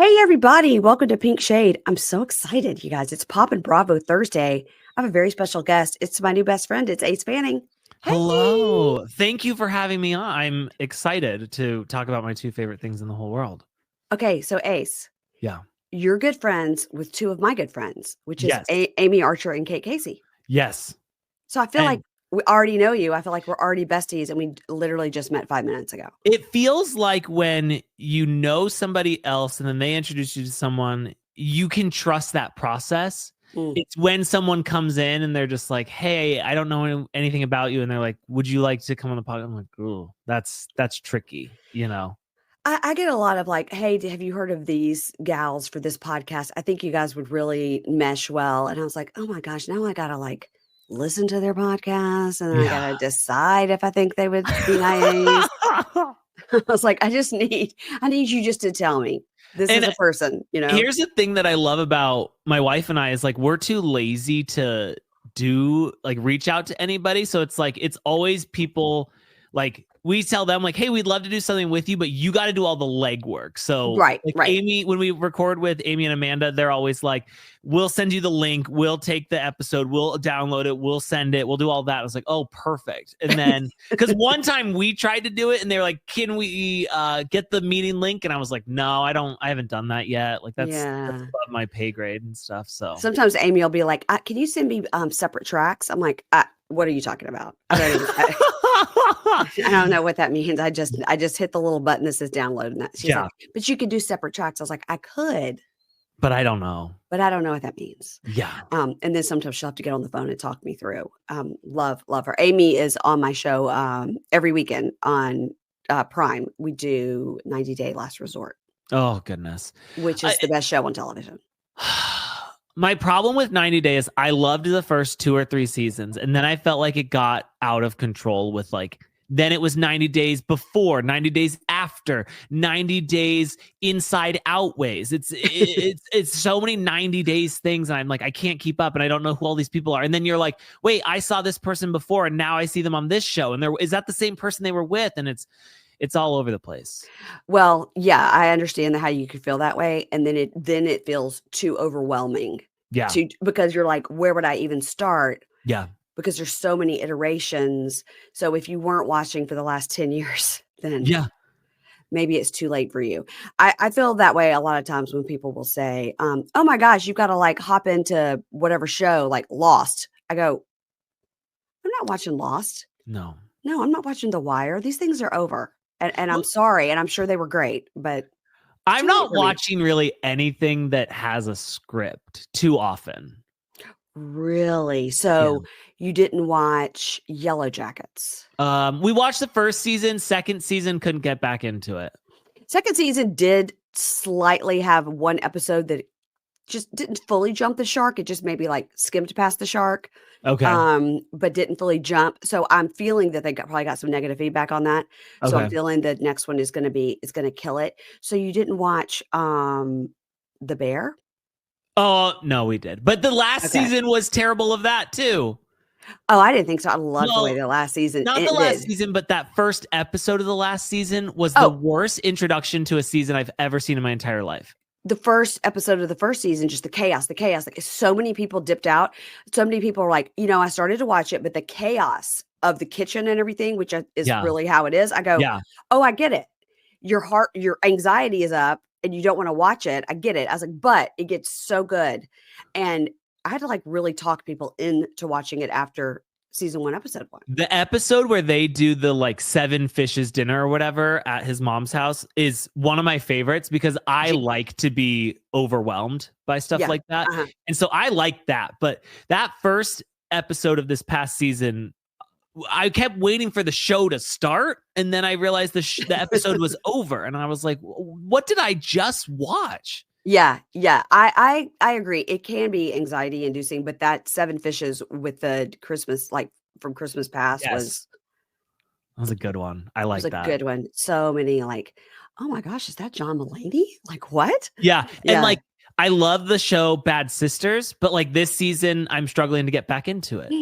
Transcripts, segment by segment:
Hey, everybody. Welcome to Pink Shade. I'm so excited, you guys. It's Pop and Bravo Thursday. I have a very special guest. It's my new best friend. It's Ace Fanning. Hey. Hello. Thank you for having me on. I'm excited to talk about my two favorite things in the whole world. Okay, so Ace. Yeah. You're good friends with two of my good friends, which is Yes. Amy Archer and Kate Casey. Yes. So I feel like we already know you. I feel like we're already besties, and we literally just met 5 minutes ago. It feels like when you know somebody else and then they introduce you to someone, you can trust that process. It's when someone comes in and they're just like, hey, I don't know anything about you. And they're like, would you like to come on the podcast? I'm like, oh, that's tricky, you know? I get a lot of like, hey, have you heard of these gals for this podcast? I think you guys would really mesh well. And I was like, oh my gosh, now I got to like listen to their podcast and I got to decide if I think they would be nice. I was like, I need you just to tell me this is a person, you know? Here's the thing that I love about my wife and I is like, we're too lazy to reach out to anybody. So it's like, it's always people like, we tell them like, hey, we'd love to do something with you, but you got to do all the legwork. So right. Amy, when we record with Amy and Amanda, they're always like, we'll send you the link. We'll take the episode. We'll download it. We'll send it. We'll do all that. I was like, oh, perfect. And then, because one time we tried to do it and they were like, can we get the meeting link? And I was like, no, I haven't done that yet. Like that's above my pay grade and stuff. So sometimes Amy will be like, can you send me separate tracks? I'm like, what are you talking about? I don't know what that means. I just hit the little button that says download, and that she's like, but you could do separate tracks. I was like, I could, but I don't know. But I don't know what that means. Yeah. And then sometimes she'll have to get on the phone and talk me through. Love her. Amy is on my show every weekend on Prime. We do 90 Day Last Resort. Oh goodness. Which is the best show on television. My problem with 90 Days, I loved the first 2 or 3 seasons, and then I felt like it got out of control with like, then it was 90 days before, 90 days after, 90 days inside out ways. It's so many 90 days things, and I'm like, I can't keep up, and I don't know who all these people are. And then you're like, wait, I saw this person before, and now I see them on this show, and is that the same person they were with? And it's all over the place. Well, yeah, I understand how you could feel that way. And then it feels too overwhelming. Yeah. Because you're like, where would I even start? Yeah. Because there's so many iterations. So if you weren't watching for the last 10 years, then maybe it's too late for you. I feel that way a lot of times when people will say, oh my gosh, you've got to like hop into whatever show, like Lost. I go, I'm not watching Lost. No, I'm not watching The Wire. These things are over. And I'm sorry, and I'm sure they were great, but I'm not watching really anything that has a script too often. Really? So you didn't watch Yellow Jackets? We watched the first season. Second season, couldn't get back into it. Second season did slightly have one episode that just didn't fully jump the shark. It just maybe like skimmed past the shark. Okay. But didn't fully jump. So I'm feeling that they probably got some negative feedback on that. So I'm feeling the next one is going to kill it. So you didn't watch The Bear? Oh, no, we did. But the last season was terrible of that too. Oh, I didn't think so. I loved the way the last season ended. Not the last season, but that first episode of the last season was the worst introduction to a season I've ever seen in my entire life. The first episode of the first season, just the chaos, like so many people dipped out. So many people are like, I started to watch it, but the chaos of the kitchen and everything, which is really how it is. I go, oh, I get it. Your anxiety is up and you don't want to watch it. I get it. I was like, but it gets so good. And I had to like really talk people into watching it after season 1, episode 1. The episode where they do the like 7 fishes dinner or whatever at his mom's house is one of my favorites because I like to be overwhelmed by stuff like that. And so I like that. But that first episode of this past season, I kept waiting for the show to start. And then I realized the episode was over. And I was like, what did I just watch? Yeah. I agree. It can be anxiety inducing, but that 7 fishes with the Christmas, like from Christmas past that was a good one. I like that. It was a good one. So many like, oh my gosh, is that John Mulaney? Like what? Yeah. And like, I love the show Bad Sisters, but like this season, I'm struggling to get back into it.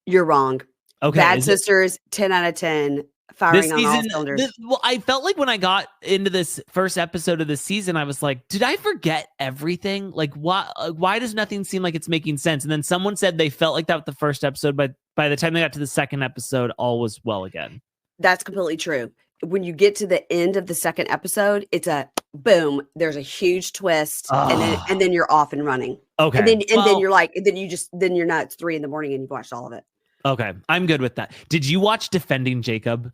You're wrong. Okay. Bad Sisters, 10 out of 10. firing on all cylinders. Well, I felt like when I got into this first episode of the season, I was like, did I forget everything? Like, why does nothing seem like it's making sense? And then someone said they felt like that with the first episode, but by the time they got to the second episode, all was well again. That's completely true. When you get to the end of the second episode, it's a boom. There's a huge twist, and then you're off and running. Okay, and then you're like, then you're not. It's 3 a.m. and you've watched all of it. Okay, I'm good with that. Did you watch Defending Jacob?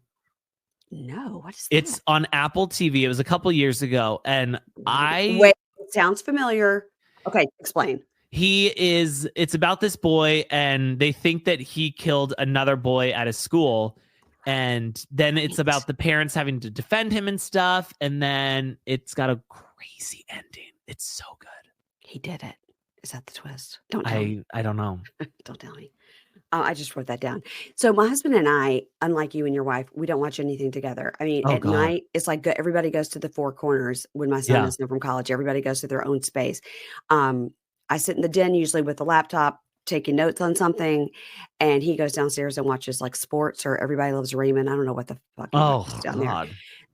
No, what is that? It's on Apple TV. It was a couple years ago, and Wait, it sounds familiar. Okay, explain. It's about this boy, and they think that he killed another boy at a school, and then it's about the parents having to defend him and stuff, and then it's got a crazy ending. It's so good. He did it. Is that the twist? Don't tell me. I don't know. Don't tell me. I just wrote that down. So my husband and I, unlike you and your wife, we don't watch anything together. I mean, at night, it's like everybody goes to the four corners. When my son is home from college, everybody goes to their own space. I sit in the den usually with the laptop, taking notes on something, and he goes downstairs and watches like sports or Everybody Loves Raymond. I don't know what the fuck he watches down there.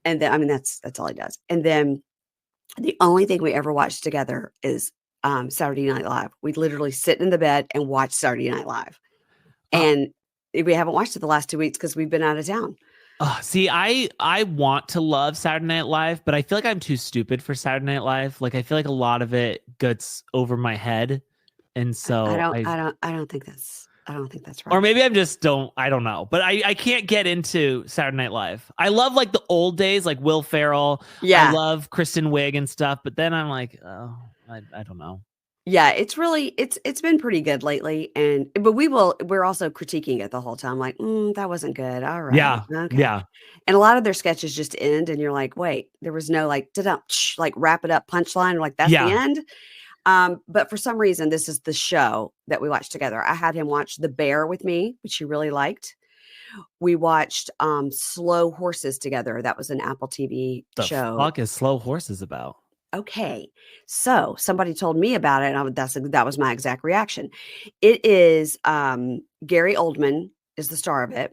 And then, I mean, that's all he does. And then the only thing we ever watch together is Saturday Night Live. We literally sit in the bed and watch Saturday Night Live. And we haven't watched it the last 2 weeks because we've been out of town. See, I want to love Saturday Night Live, but I feel like I'm too stupid for Saturday Night Live. Like, I feel like a lot of it gets over my head, and so I don't think that's right. Or maybe I don't know. But I can't get into Saturday Night Live. I love like the old days, like Will Ferrell. Yeah, I love Kristen Wiig and stuff. But then I'm like, oh, I don't know. Yeah, it's been pretty good lately, but we're also critiquing it the whole time, like, that wasn't good. All right. Yeah. Okay. Yeah. And a lot of their sketches just end and you're like, wait, there was no like like wrap it up punchline, like that's the end. But for some reason, this is the show that we watched together. I had him watch The Bear with me, which he really liked. We watched Slow Horses together. That was an Apple TV show. The fuck is Slow Horses about? Okay, so somebody told me about it, and that was my exact reaction. It is Gary Oldman is the star of it.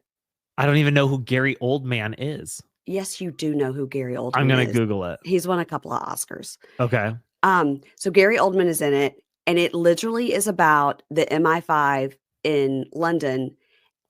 I don't even know who Gary Oldman is. Yes, you do know who Gary Oldman is. I'm gonna Google it. He's won a couple of Oscars. Okay. So Gary Oldman is in it, and it literally is about the MI5 in London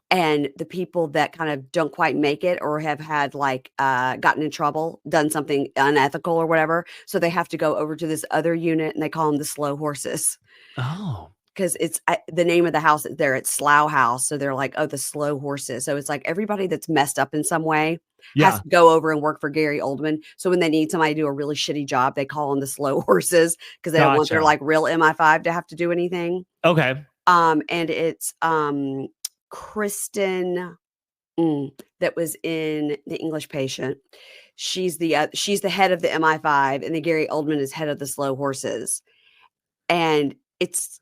and the people that kind of don't quite make it or have had like gotten in trouble, done something unethical or whatever. So they have to go over to this other unit and they call them the Slow Horses. Oh, because it's the name of the house there. It's Slough House. So they're like, oh, the Slow Horses. So it's like everybody that's messed up in some way has to go over and work for Gary Oldman. So when they need somebody to do a really shitty job, they call them the Slow Horses because they don't want their like real MI5 to have to do anything. Okay. And it's Kristen that was in The English Patient. She's the head of the MI5, and then Gary Oldman is head of the Slow Horses. And it's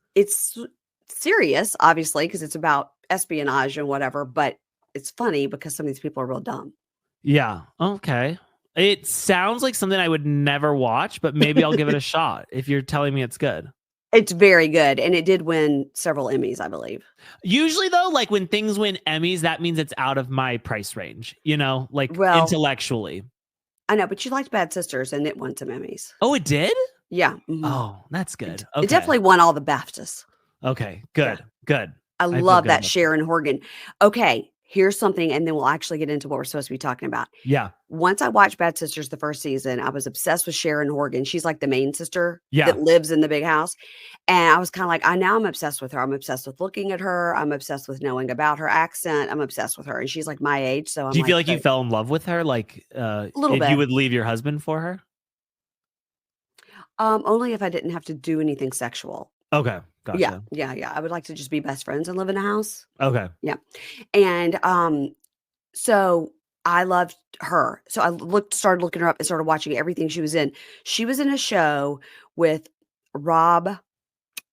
serious, obviously, because it's about espionage and whatever. But it's funny because some of these people are real dumb. Yeah. Okay. It sounds like something I would never watch, but maybe I'll give it a shot if you're telling me it's good. It's very good. And it did win several Emmys, I believe. Usually, though, like when things win Emmys, that means it's out of my price range, intellectually. I know, but you liked Bad Sisters and it won some Emmys. Oh, it did? Yeah. Mm-hmm. Oh, that's good. It definitely won all the BAFTAs. Okay, good, good. I love that Sharon Horgan. Okay, here's something, and then we'll actually get into what we're supposed to be talking about. Yeah. Once I watched Bad Sisters the first season, I was obsessed with Sharon Horgan. She's like the main sister that lives in the big house. And I was kind of like, I'm obsessed with her. I'm obsessed with looking at her. I'm obsessed with knowing about her accent. I'm obsessed with her. And she's like my age. So do you feel like you fell in love with her? Like a little bit. You would leave your husband for her? Only if I didn't have to do anything sexual. Okay. Gotcha. Yeah. I would like to just be best friends and live in a house. Okay. Yeah. And so I loved her. So I started looking her up and started watching everything she was in. She was in a show with Rob,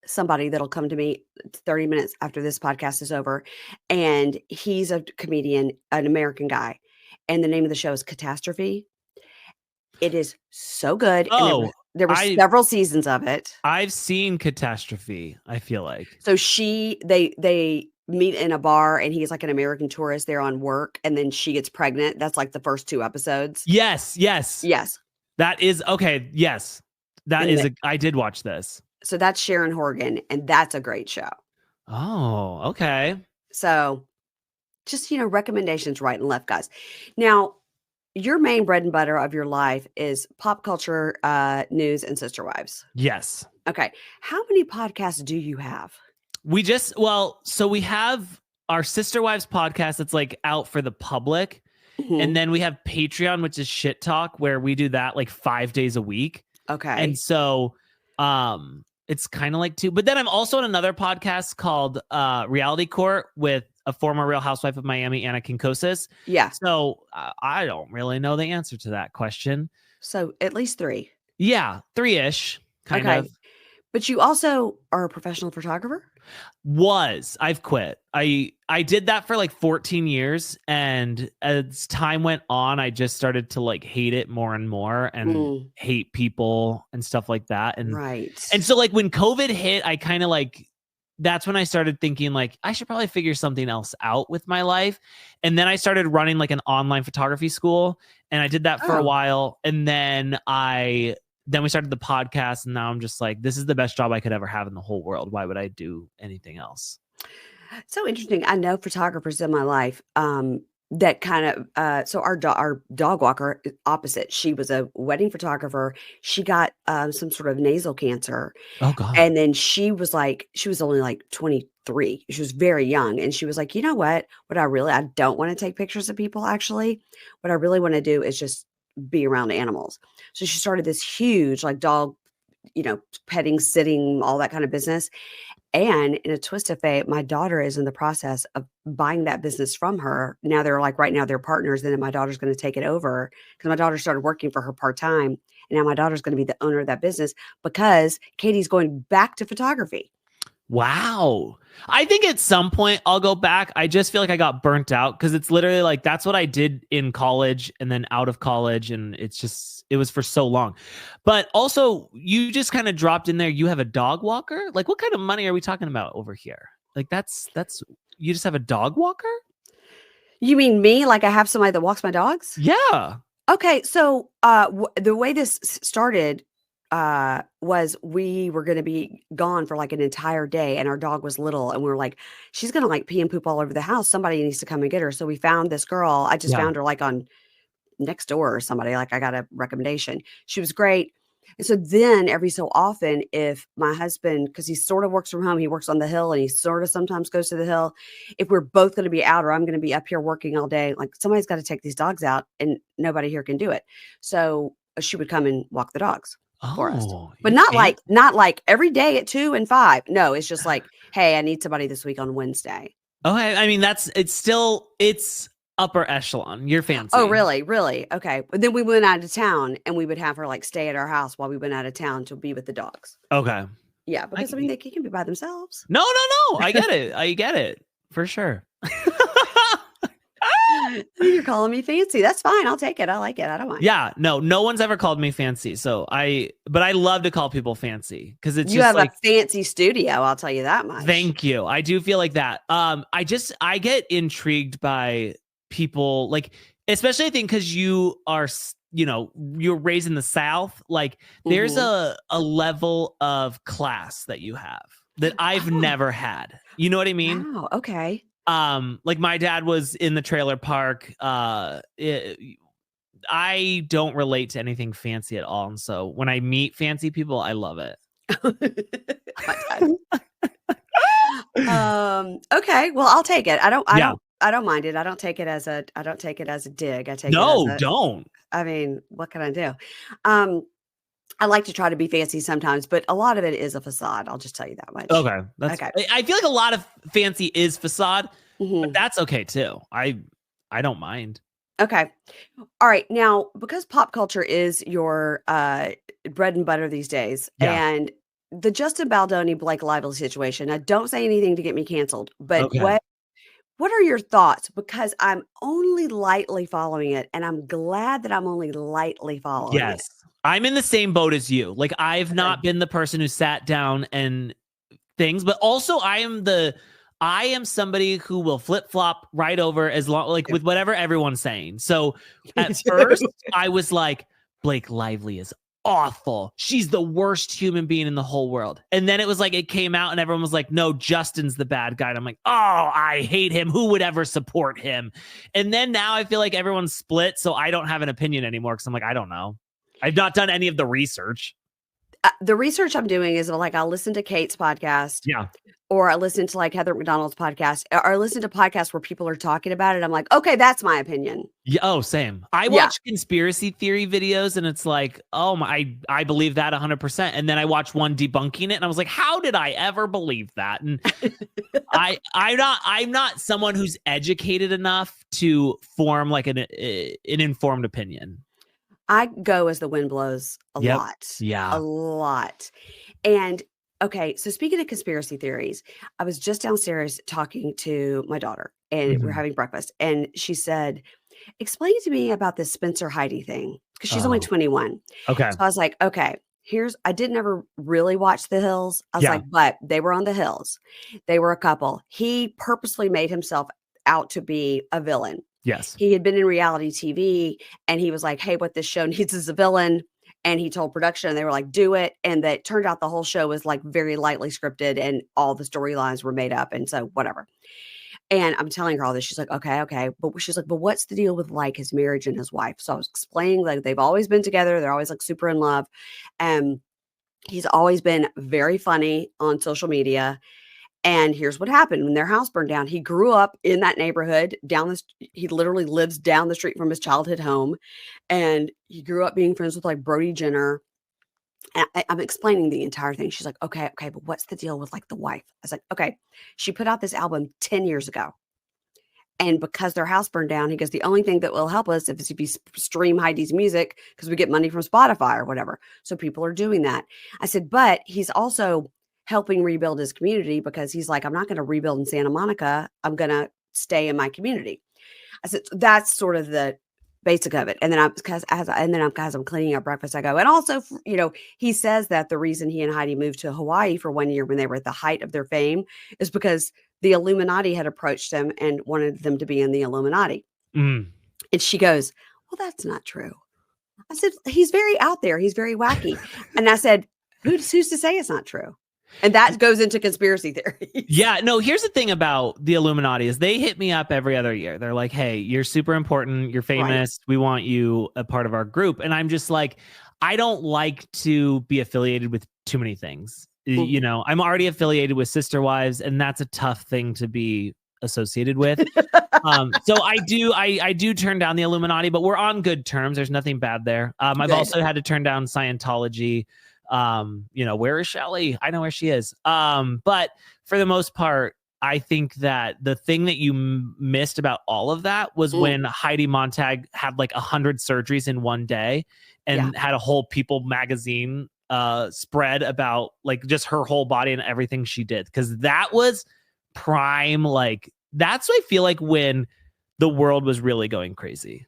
somebody that'll come to me 30 minutes after this podcast is over. And he's a comedian, an American guy. And the name of the show is Catastrophe. It is so good. Oh, and there were several seasons of it. I've seen Catastrophe, I feel like. So they meet in a bar and he's like an American tourist there on work, and then she gets pregnant. That's like the first 2 episodes. Yes. That is okay. Yes. I did watch this. So that's Sharon Horgan, and that's a great show. Oh, okay. So just, recommendations right and left, guys. Now, your main bread and butter of your life is pop culture, news, and Sister Wives. Yes. Okay. How many podcasts do you have? So we have our Sister Wives podcast that's like out for the public. Mm-hmm. And then we have Patreon, which is Shit Talk, where we do that like 5 days a week. Okay. And so it's kind of like 2. But then I'm also on another podcast called Reality Court with a former Real Housewife of Miami, Anna Kinkosis. Yeah. So I don't really know the answer to that question. So at least 3. Yeah, 3-ish, kind of. But you also are a professional photographer? I've quit. I did that for like 14 years. And as time went on, I just started to like hate it more and more and hate people and stuff like that. And And so like when COVID hit, I kind of like, that's when I started thinking like, I should probably figure something else out with my life. And then I started running like an online photography school, and I did that for a while. And then we started the podcast, and now I'm just like, this is the best job I could ever have in the whole world. Why would I do anything else? So interesting. I know photographers in my life that kind of, so our dog walker opposite, she was a wedding photographer. She got some sort of nasal cancer. Oh God. And then she was only like 23. She was very young. And she was like, you know what I don't want to take pictures of people. Actually, what I really want to do is just be around animals. So she started this huge like dog, petting, sitting, all that kind of business. And in a twist of fate, my daughter is in the process of buying that business from her. Now right now they're partners. And then my daughter's going to take it over because my daughter started working for her part-time. And now my daughter's going to be the owner of that business because Katie's going back to photography. Wow. I think at some point I'll go back. I just feel like I got burnt out because it's literally like, that's what I did in college and then out of college. And it was for so long. But also you just kind of dropped in there. You have a dog walker. Like what kind of money are we talking about over here? Like that's, you just have a dog walker? You mean me? Like I have somebody that walks my dogs? Yeah. Okay. So the way this started was we were going to be gone for like an entire day, and our dog was little, and we were like, she's going to like pee and poop all over the house. Somebody needs to come and get her. So we found this girl. I just found her like on Nextdoor or somebody. Like I got a recommendation. She was great. And so then every so often, if my husband, because he sort of works from home, he works on the hill and he sort of sometimes goes to the hill. If we're both going to be out or I'm going to be up here working all day, like somebody's got to take these dogs out and nobody here can do it. So she would come and walk the dogs for us, but not like every day at 2 and 5. No, it's just like, hey, I need somebody this week on Wednesday. Okay. I mean, it's upper echelon. You're fancy. Oh, really? Really? Okay. But then we went out of town and we would have her like stay at our house while we went out of town to be with the dogs. Okay. Yeah. Because they can be by themselves. No. I get it. I get it for sure. You're calling me fancy. That's fine. I'll take it. I like it. I don't mind. Yeah, no one's ever called me fancy. But I love to call people fancy because it's you have like a fancy studio. I'll tell you that much. Thank you. I do feel like that. I get intrigued by people, like, especially I think because you are, you're raised in the South. Like there's a level of class that you have that I've never had. You know what I mean? Wow. Okay. Like my dad was in the trailer park. I don't relate to anything fancy at all. And so when I meet fancy people, I love it. Okay. Well, I'll take it. I don't mind it. I don't take it as a dig. I take don't. I mean, what can I do? I like to try to be fancy sometimes, but a lot of it is a facade. I'll just tell you that much. Okay. Okay. I feel like a lot of fancy is facade, but that's okay too. I don't mind. Okay. All right. Now, because pop culture is your bread and butter these days, and the Justin Baldoni, Blake Lively situation, now don't say anything to get me canceled, but what are your thoughts? Because I'm only lightly following it, and I'm glad that I'm only lightly following it. I'm in the same boat as you. Like I've not been the person who sat down and things, but also I am I am somebody who will flip flop right over as long, like with whatever everyone's saying. So at first I was like, Blake Lively is awful. She's the worst human being in the whole world. And then it was like, it came out and everyone was like, no, Justin's the bad guy. And I'm like, oh, I hate him. Who would ever support him? And then now I feel like everyone's split. So I don't have an opinion anymore. Cause I'm like, I don't know. I've not done any of the research. The research I'm doing is like, I'll listen to Kate's podcast. Yeah. Or I listen to like Heather McDonald's podcast, or I listen to podcasts where people are talking about it. I'm like, okay, that's my opinion. Yeah. Oh, same. I watch conspiracy theory videos and it's like, oh my, I believe that 100%. And then I watch one debunking it and I was like, how did I ever believe that? And I'm not someone who's educated enough to form like an informed opinion. I go as the wind blows a lot. Yeah. A lot. And okay, so speaking of conspiracy theories, I was just downstairs talking to my daughter and we're having breakfast. And she said, explain to me about this Spencer Heidi thing. Because she's only 21. Okay. So I was like, okay, I did never really watch The Hills. I was like, but they were on The Hills. They were a couple. He purposely made himself out to be a villain. Yes. He had been in reality TV and he was like, hey, what this show needs is a villain. And he told production and they were like, do it. And that turned out the whole show was like very lightly scripted and all the storylines were made up. And so whatever. And I'm telling her all this. She's like, okay. But she's like, but what's the deal with like his marriage and his wife? So I was explaining like they've always been together. They're always like super in love. And he's always been very funny on social media. And here's what happened when their house burned down. He grew up in that neighborhood he literally lives down the street from his childhood home. And he grew up being friends with like Brody Jenner. And I'm explaining the entire thing. She's like, okay, but what's the deal with like the wife? I was like, okay, she put out this album 10 years ago. And because their house burned down, he goes, the only thing that will help us if you stream Heidi's music, because we get money from Spotify or whatever. So people are doing that. I said, but he's also helping rebuild his community because he's like, I'm not going to rebuild in Santa Monica. I'm going to stay in my community. I said, that's sort of the basic of it. And then as I'm cleaning up breakfast, I go, and also, he says that the reason he and Heidi moved to Hawaii for 1 year when they were at the height of their fame is because the Illuminati had approached them and wanted them to be in the Illuminati. And she goes, well, that's not true. I said, he's very out there. He's very wacky. And I said, who's to say it's not true? And that goes into conspiracy theory. Yeah, no, here's the thing about the Illuminati is they hit me up every other year. They're like, hey, you're super important. You're famous. Right. We want you a part of our group. And I'm just like, I don't like to be affiliated with too many things. Mm-hmm. I'm already affiliated with Sister Wives, and that's a tough thing to be associated with. So I do turn down the Illuminati, but we're on good terms. There's nothing bad there. I've also had to turn down Scientology. Where is Shelly? I know where she is. But for the most part, I think that the thing that you missed about all of that was when Heidi Montag had like 100 surgeries in one day and had a whole People magazine spread about like just her whole body and everything she did. Cause that was prime. Like that's what I feel like when the world was really going crazy.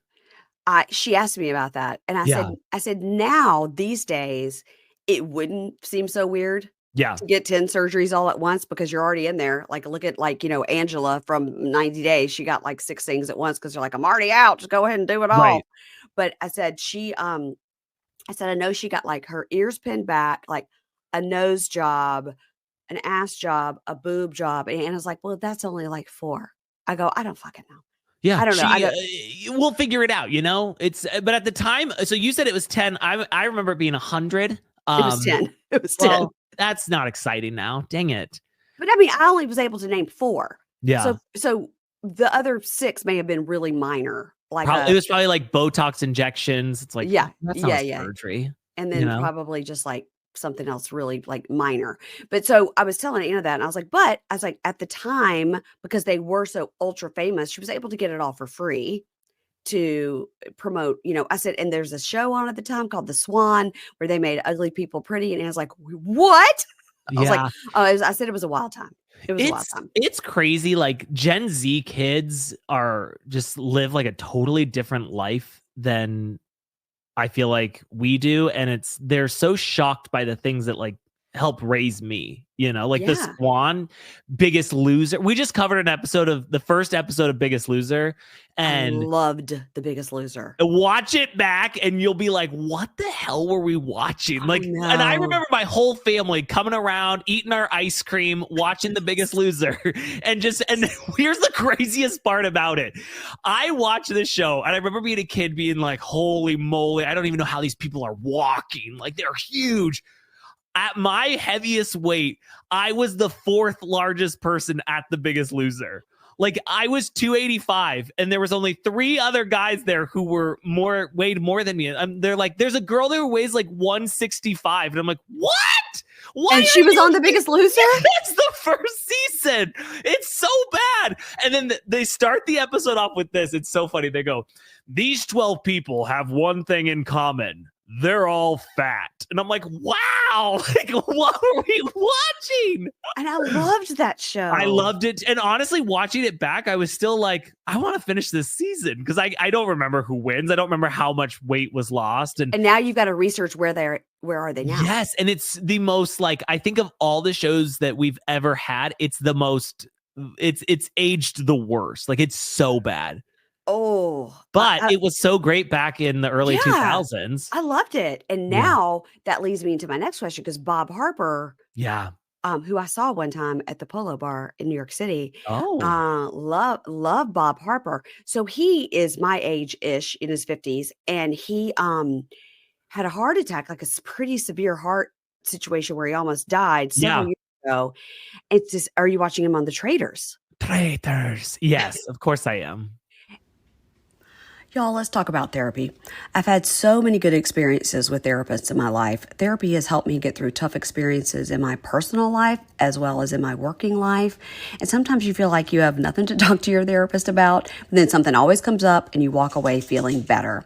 She asked me about that. And I said, now these days, it wouldn't seem so weird to get 10 surgeries all at once because you're already in there. Like, look at Angela from 90 Days. She got like 6 things at once because they're like, I'm already out. Just go ahead and do it all. Right. But I said, I know she got like her ears pinned back, like a nose job, an ass job, a boob job. And I was like, well, that's only like 4. I go, I don't fucking know. Yeah, I don't know. We'll figure it out. But at the time, so you said it was 10. I remember it being 100. It was 10. It was 10. Well, that's not exciting now. Dang it. But I mean, I only was able to name 4. Yeah. So the other 6 may have been really minor. Like it was probably like Botox injections. It's like, that's not surgery. And then probably just like something else really like minor. But so I was telling Anna that and I was like, at the time, because they were so ultra famous, she was able to get it all for free to promote, I said, and there's a show on at the time called The Swan where they made ugly people pretty. And I was like, what? I was like, I said it was a wild time. It was a wild time. It's crazy. Like Gen Z kids are just live like a totally different life than I feel like we do. And they're so shocked by the things that like help raise me, like the Swan, Biggest Loser. We just covered the first episode of Biggest Loser, and I loved The Biggest Loser. Watch it back and you'll be like, what the hell were we watching? And I remember my whole family coming around, eating our ice cream, watching The Biggest Loser. and here's the craziest part about it. I watched this show and I remember being a kid being like, holy moly, I don't even know how these people are walking. Like, they're huge. At my heaviest weight, I was the 4th largest person at The Biggest Loser. Like, I was 285 and there was only 3 other guys there who were weighed more than me. They're like, there's a girl there who weighs like 165. And I'm like, what? Why and she was on The Biggest Loser? That's the first season. It's so bad. And then they start the episode off with this. It's so funny. They go, these 12 people have one thing in common. They're all fat. And I'm like, wow, like, what are we watching? And I loved that show. I loved it. And honestly, watching it back, I was still like, I want to finish this season because I don't remember who wins. I don't remember how much weight was lost. And now you've got to research where are they now? Yes. And it's the most, like, I think of all the shows that we've ever had, it's the most, it's aged the worst. Like, it's so bad. Oh, but it was so great back in the early 2000s. I loved it. And now that leads me into my next question, because Bob Harper, who I saw one time at the Polo Bar in New York City, love Bob Harper. So he is my age-ish, in his 50s, and he had a heart attack, like a pretty severe heart situation where he almost died several years ago. It's just, are you watching him on the Traitors? Traitors. Yes, of course I am. Y'all, let's talk about therapy. I've had so many good experiences with therapists in my life. Therapy has helped me get through tough experiences in my personal life as well as in my working life. And sometimes you feel like you have nothing to talk to your therapist about, but then something always comes up and you walk away feeling better.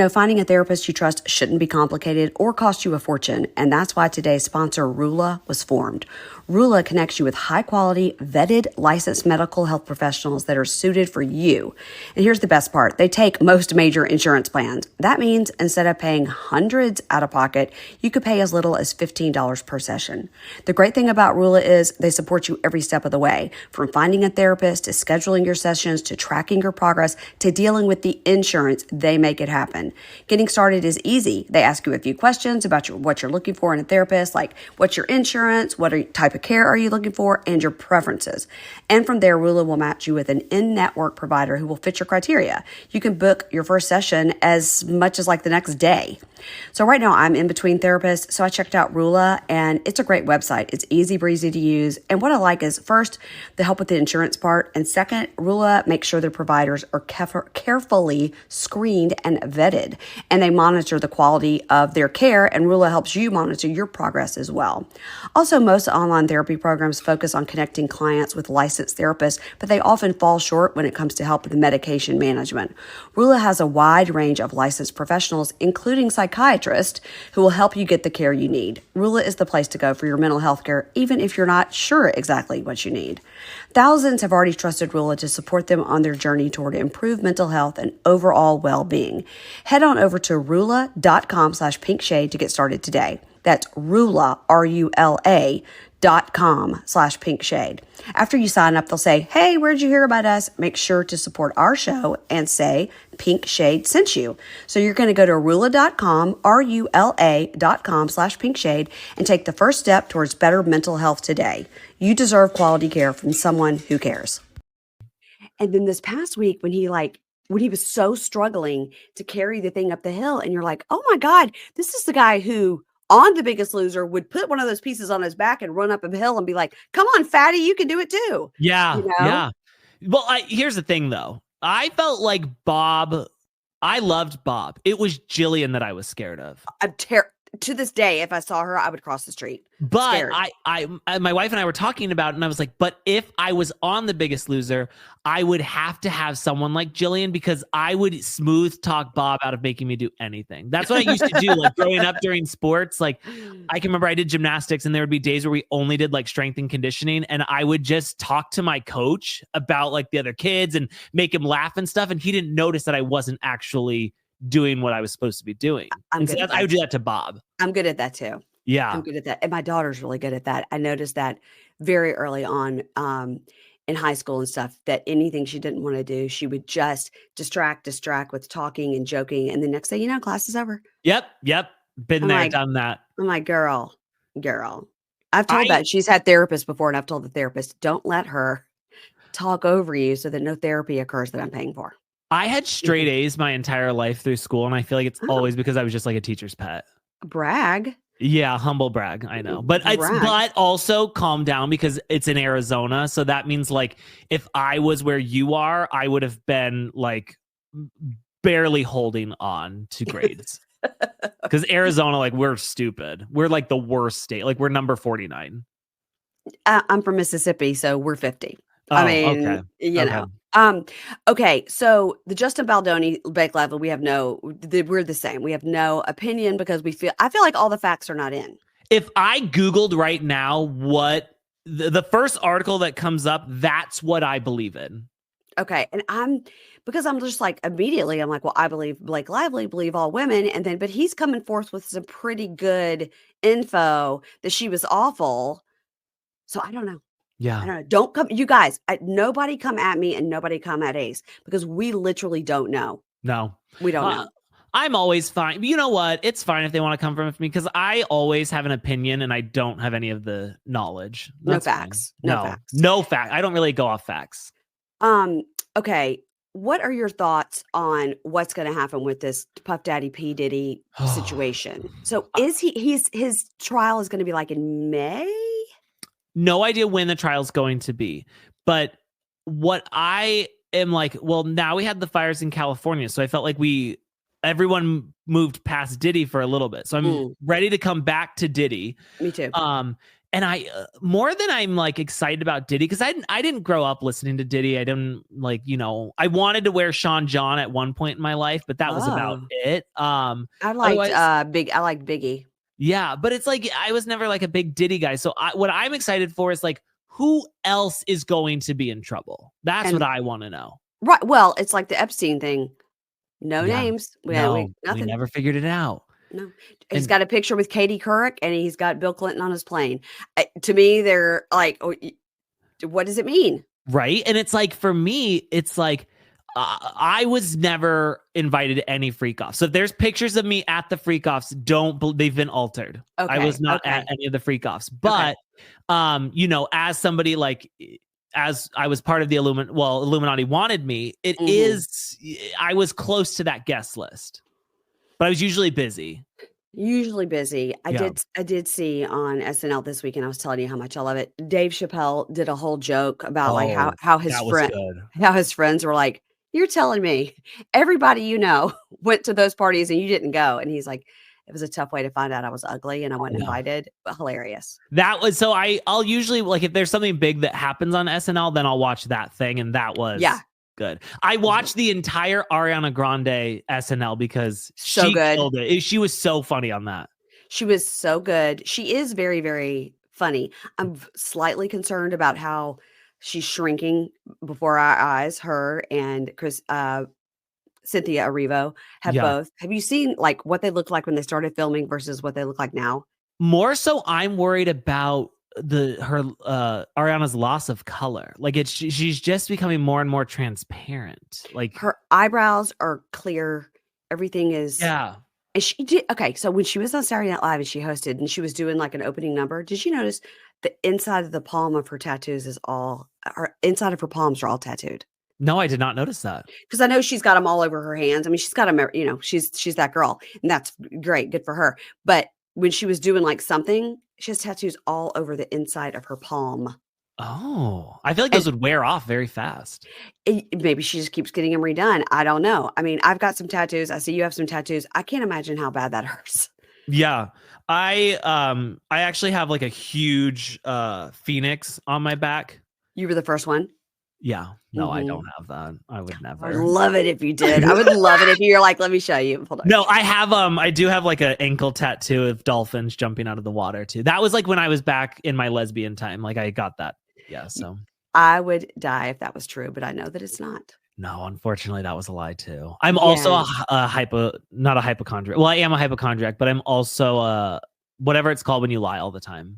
Finding a therapist you trust shouldn't be complicated or cost you a fortune, and that's why today's sponsor, RHONY, was formed. RHONY connects you with high-quality, vetted, licensed medical health professionals that are suited for you. And here's the best part. They take most major insurance plans. That means instead of paying hundreds out of pocket, you could pay as little as $15 per session. The great thing about RHONY is they support you every step of the way, from finding a therapist to scheduling your sessions to tracking your progress to dealing with the insurance. They make it happen. Getting started is easy. They ask you a few questions about what you're looking for in a therapist, like what's your insurance, what type of care are you looking for, and your preferences. And from there, RHONY will match you with an in-network provider who will fit your criteria. You can book your first session as much as like the next day. So right now I'm in between therapists, so I checked out RHONY, and it's a great website. It's easy breezy to use. And what I like is, first, the help with the insurance part, and second, RHONY makes sure their providers are carefully screened and vetted, and they monitor the quality of their care, and RHONY helps you monitor your progress as well. Also, most online therapy programs focus on connecting clients with licensed therapists, but they often fall short when it comes to help with medication management. RHONY has a wide range of licensed professionals, including psychiatrists, who will help you get the care you need. RHONY is the place to go for your mental health care, even if you're not sure exactly what you need. Thousands have already trusted RHONY to support them on their journey toward improved mental health and overall well-being. Head on over to RHONY.com/pinkshade to get started today. That's RHONY, RULA.com/pinkshade. After you sign up, they'll say, hey, where'd you hear about us? Make sure to support our show and say Pink Shade sent you. So you're going to go to RULA.com, RULA.com/pinkshade, and take the first step towards better mental health today. You deserve quality care from someone who cares. And then this past week, when he was so struggling to carry the thing up the hill, and you're like, oh my God, this is the guy who on The Biggest Loser would put one of those pieces on his back and run up a hill and be like, come on, fatty, you can do it too. Yeah. Yeah. Well, here's the thing though. I felt like I loved Bob. It was Jillian that I was scared of. To this day, if I saw her, I would cross the street. But my wife and I were talking about it, and I was like, but if I was on The Biggest Loser, I would have to have someone like Jillian, because I would smooth talk Bob out of making me do anything. That's what I used to do, like growing up during sports. Like, I can remember I did gymnastics, and there would be days where we only did like strength and conditioning, and I would just talk to my coach about like the other kids and make him laugh and stuff, and he didn't notice that I wasn't actually doing what I was supposed to be doing. I would do that to Bob. I'm good at that too. Yeah. I'm good at that. And my daughter's really good at that. I noticed that very early on in high school and stuff, that anything she didn't want to do, she would just distract with talking and joking. And the next thing you know, class is over. Yep. Been I'm there, like, done that. I'm like, girl. I've told that. She's had therapists before, and I've told the therapist, don't let her talk over you so that no therapy occurs that I'm paying for. I had straight A's my entire life through school, and I feel like it's always because I was just like a teacher's pet. Brag. Yeah, humble brag. I know. But but also calm down, because it's in Arizona. So that means like if I was where you are, I would have been like barely holding on to grades. Because Arizona, like, we're stupid. We're like the worst state. Like, we're number 49. I'm from Mississippi, so we're 50. Oh, I mean, okay. you know. Okay, so the Justin Baldoni Blake Lively, we're the same. We have no opinion because I feel like all the facts are not in. If I Googled right now what the first article that comes up, that's what I believe in. Okay, and I'm just like, immediately I'm like, well, I believe Blake Lively, believe all women, and then but he's coming forth with some pretty good info that she was awful. So I don't know. Yeah. I don't know. Don't come, you guys. Nobody come at me and nobody come at Ace, because we literally don't know. No, we don't know. I'm always fine. You know what? It's fine if they want to come from me, because I always have an opinion and I don't have any of the knowledge. That's no facts. Fine. No facts. No fact. I don't really go off facts. Okay. What are your thoughts on what's going to happen with this Puff Daddy P Diddy situation? So is his trial is going to be like in May? No idea when the trial's going to be, but what I am like, well, now we had the fires in California, so I felt like everyone moved past Diddy for a little bit, so I'm ready to come back to Diddy. Me too. And I more than I'm like excited about Diddy, because I didn't grow up listening to Diddy. I didn't like, I wanted to wear Sean John at one point in my life, but that was about it. I liked Biggie. Yeah, but it's like I was never like a big Diddy guy. So what I'm excited for is like, who else is going to be in trouble? That's what I want to know. Right. Well, it's like the Epstein thing. No names. We never figured it out. No. He's got a picture with Katie Couric, and he's got Bill Clinton on his plane. To me, they're like, what does it mean? Right. And it's like, for me, it's like, I was never invited to any freak offs. So if there's pictures of me at the freak offs, they've been altered. Okay, I was not at any of the freak offs. But, as somebody like, as I was part of the Illuminati wanted me, I was close to that guest list, but I was usually busy. I did see on SNL this week, and I was telling you how much I love it. Dave Chappelle did a whole joke about like how his friends were like, you're telling me everybody went to those parties and you didn't go. And he's like, it was a tough way to find out I was ugly and I wasn't invited, but hilarious. That was, so I'll usually, like, if there's something big that happens on SNL, then I'll watch that thing. And that was good. I watched the entire Ariana Grande SNL because she killed it. She was so funny on that. She was so good. She is very, very funny. I'm slightly concerned about how she's shrinking before our eyes. Her and Cynthia Erivo have both. Have you seen like what they looked like when they started filming versus what they look like now? More so, I'm worried about Ariana's loss of color. Like she's just becoming more and more transparent. Like her eyebrows are clear. Everything is And she did so when she was on Saturday Night Live and she hosted and she was doing like an opening number, did you notice the inside of the palm of her tattoos inside of her palms are all tattooed? No, I did not notice that. Because I know she's got them all over her hands. I mean, she's got them, she's that girl, and that's great, good for her. But when she was doing like something, she has tattoos all over the inside of her palm. Oh, I feel like those would wear off very fast. Maybe she just keeps getting them redone. I don't know. I mean, I've got some tattoos. I see you have some tattoos. I can't imagine how bad that hurts. Yeah. I actually have like a huge phoenix on my back. You were the first one? Yeah. No, I don't have that. I would never. I'd love it if you did. I would love it if you're like, let me show you. Hold on. No, I do have like an ankle tattoo of dolphins jumping out of the water too. That was like when I was back in my lesbian time. Like I got that. Yeah. So I would die if that was true, but I know that it's not. No, unfortunately, that was a lie too. I'm also not a hypochondriac. Well, I am a hypochondriac, but I'm also whatever it's called when you lie all the time.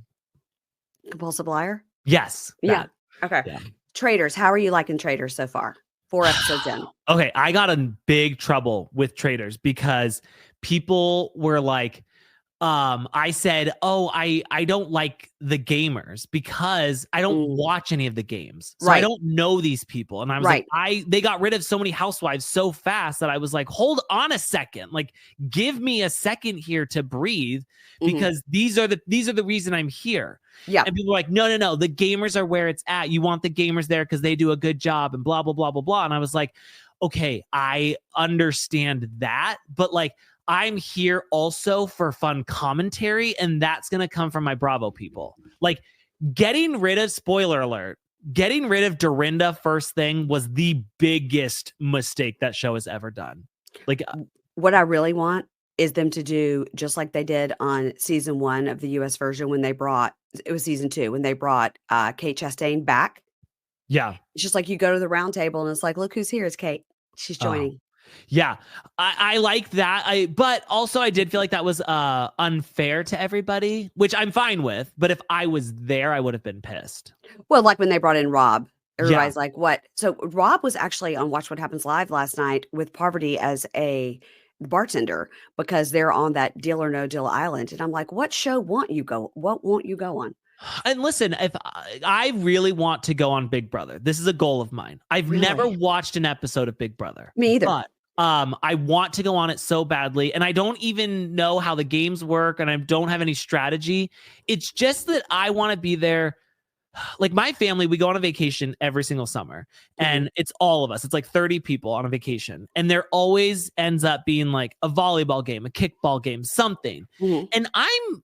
Compulsive liar? Yes. Yeah. Okay. Yeah. Traitors. How are you liking Traitors so far? 4 episodes in. Okay. I got in big trouble with Traitors because people were like, I said, I don't like the gamers because I don't watch any of the games. So I don't know these people. And I was like, they got rid of so many housewives so fast that I was like, hold on a second. Like, give me a second here to breathe because these are the reason I'm here. Yeah. And people were like, no. The gamers are where it's at. You want the gamers there because they do a good job and blah, blah, blah, blah, blah. And I was like, okay, I understand that. But like, I'm here also for fun commentary, and that's going to come from my Bravo people. Like, getting rid of, spoiler alert, getting rid of Dorinda first thing was the biggest mistake that show has ever done. Like, what I really want is them to do just like they did on season 1 of the US version when they brought, it was season 2, when they brought Kate Chastain back. Yeah. It's just like you go to the round table and it's like, look who's here. It's Kate. She's joining. Yeah, I like that. But also I did feel like that was unfair to everybody, which I'm fine with. But if I was there, I would have been pissed. Well, like when they brought in Rob, everybody's like, what? So Rob was actually on Watch What Happens Live last night with Parvati as a bartender because they're on that Deal or No Deal Island. And I'm like, what show won't you go on? And listen, if I really want to go on Big Brother, this is a goal of mine. I've never watched an episode of Big Brother. Me either. But I want to go on it so badly, and I don't even know how the games work, and I don't have any strategy. It's just that I want to be there. Like my family, we go on a vacation every single summer, and it's all of us. It's like 30 people on a vacation, and there always ends up being like a volleyball game, a kickball game, something. And I'm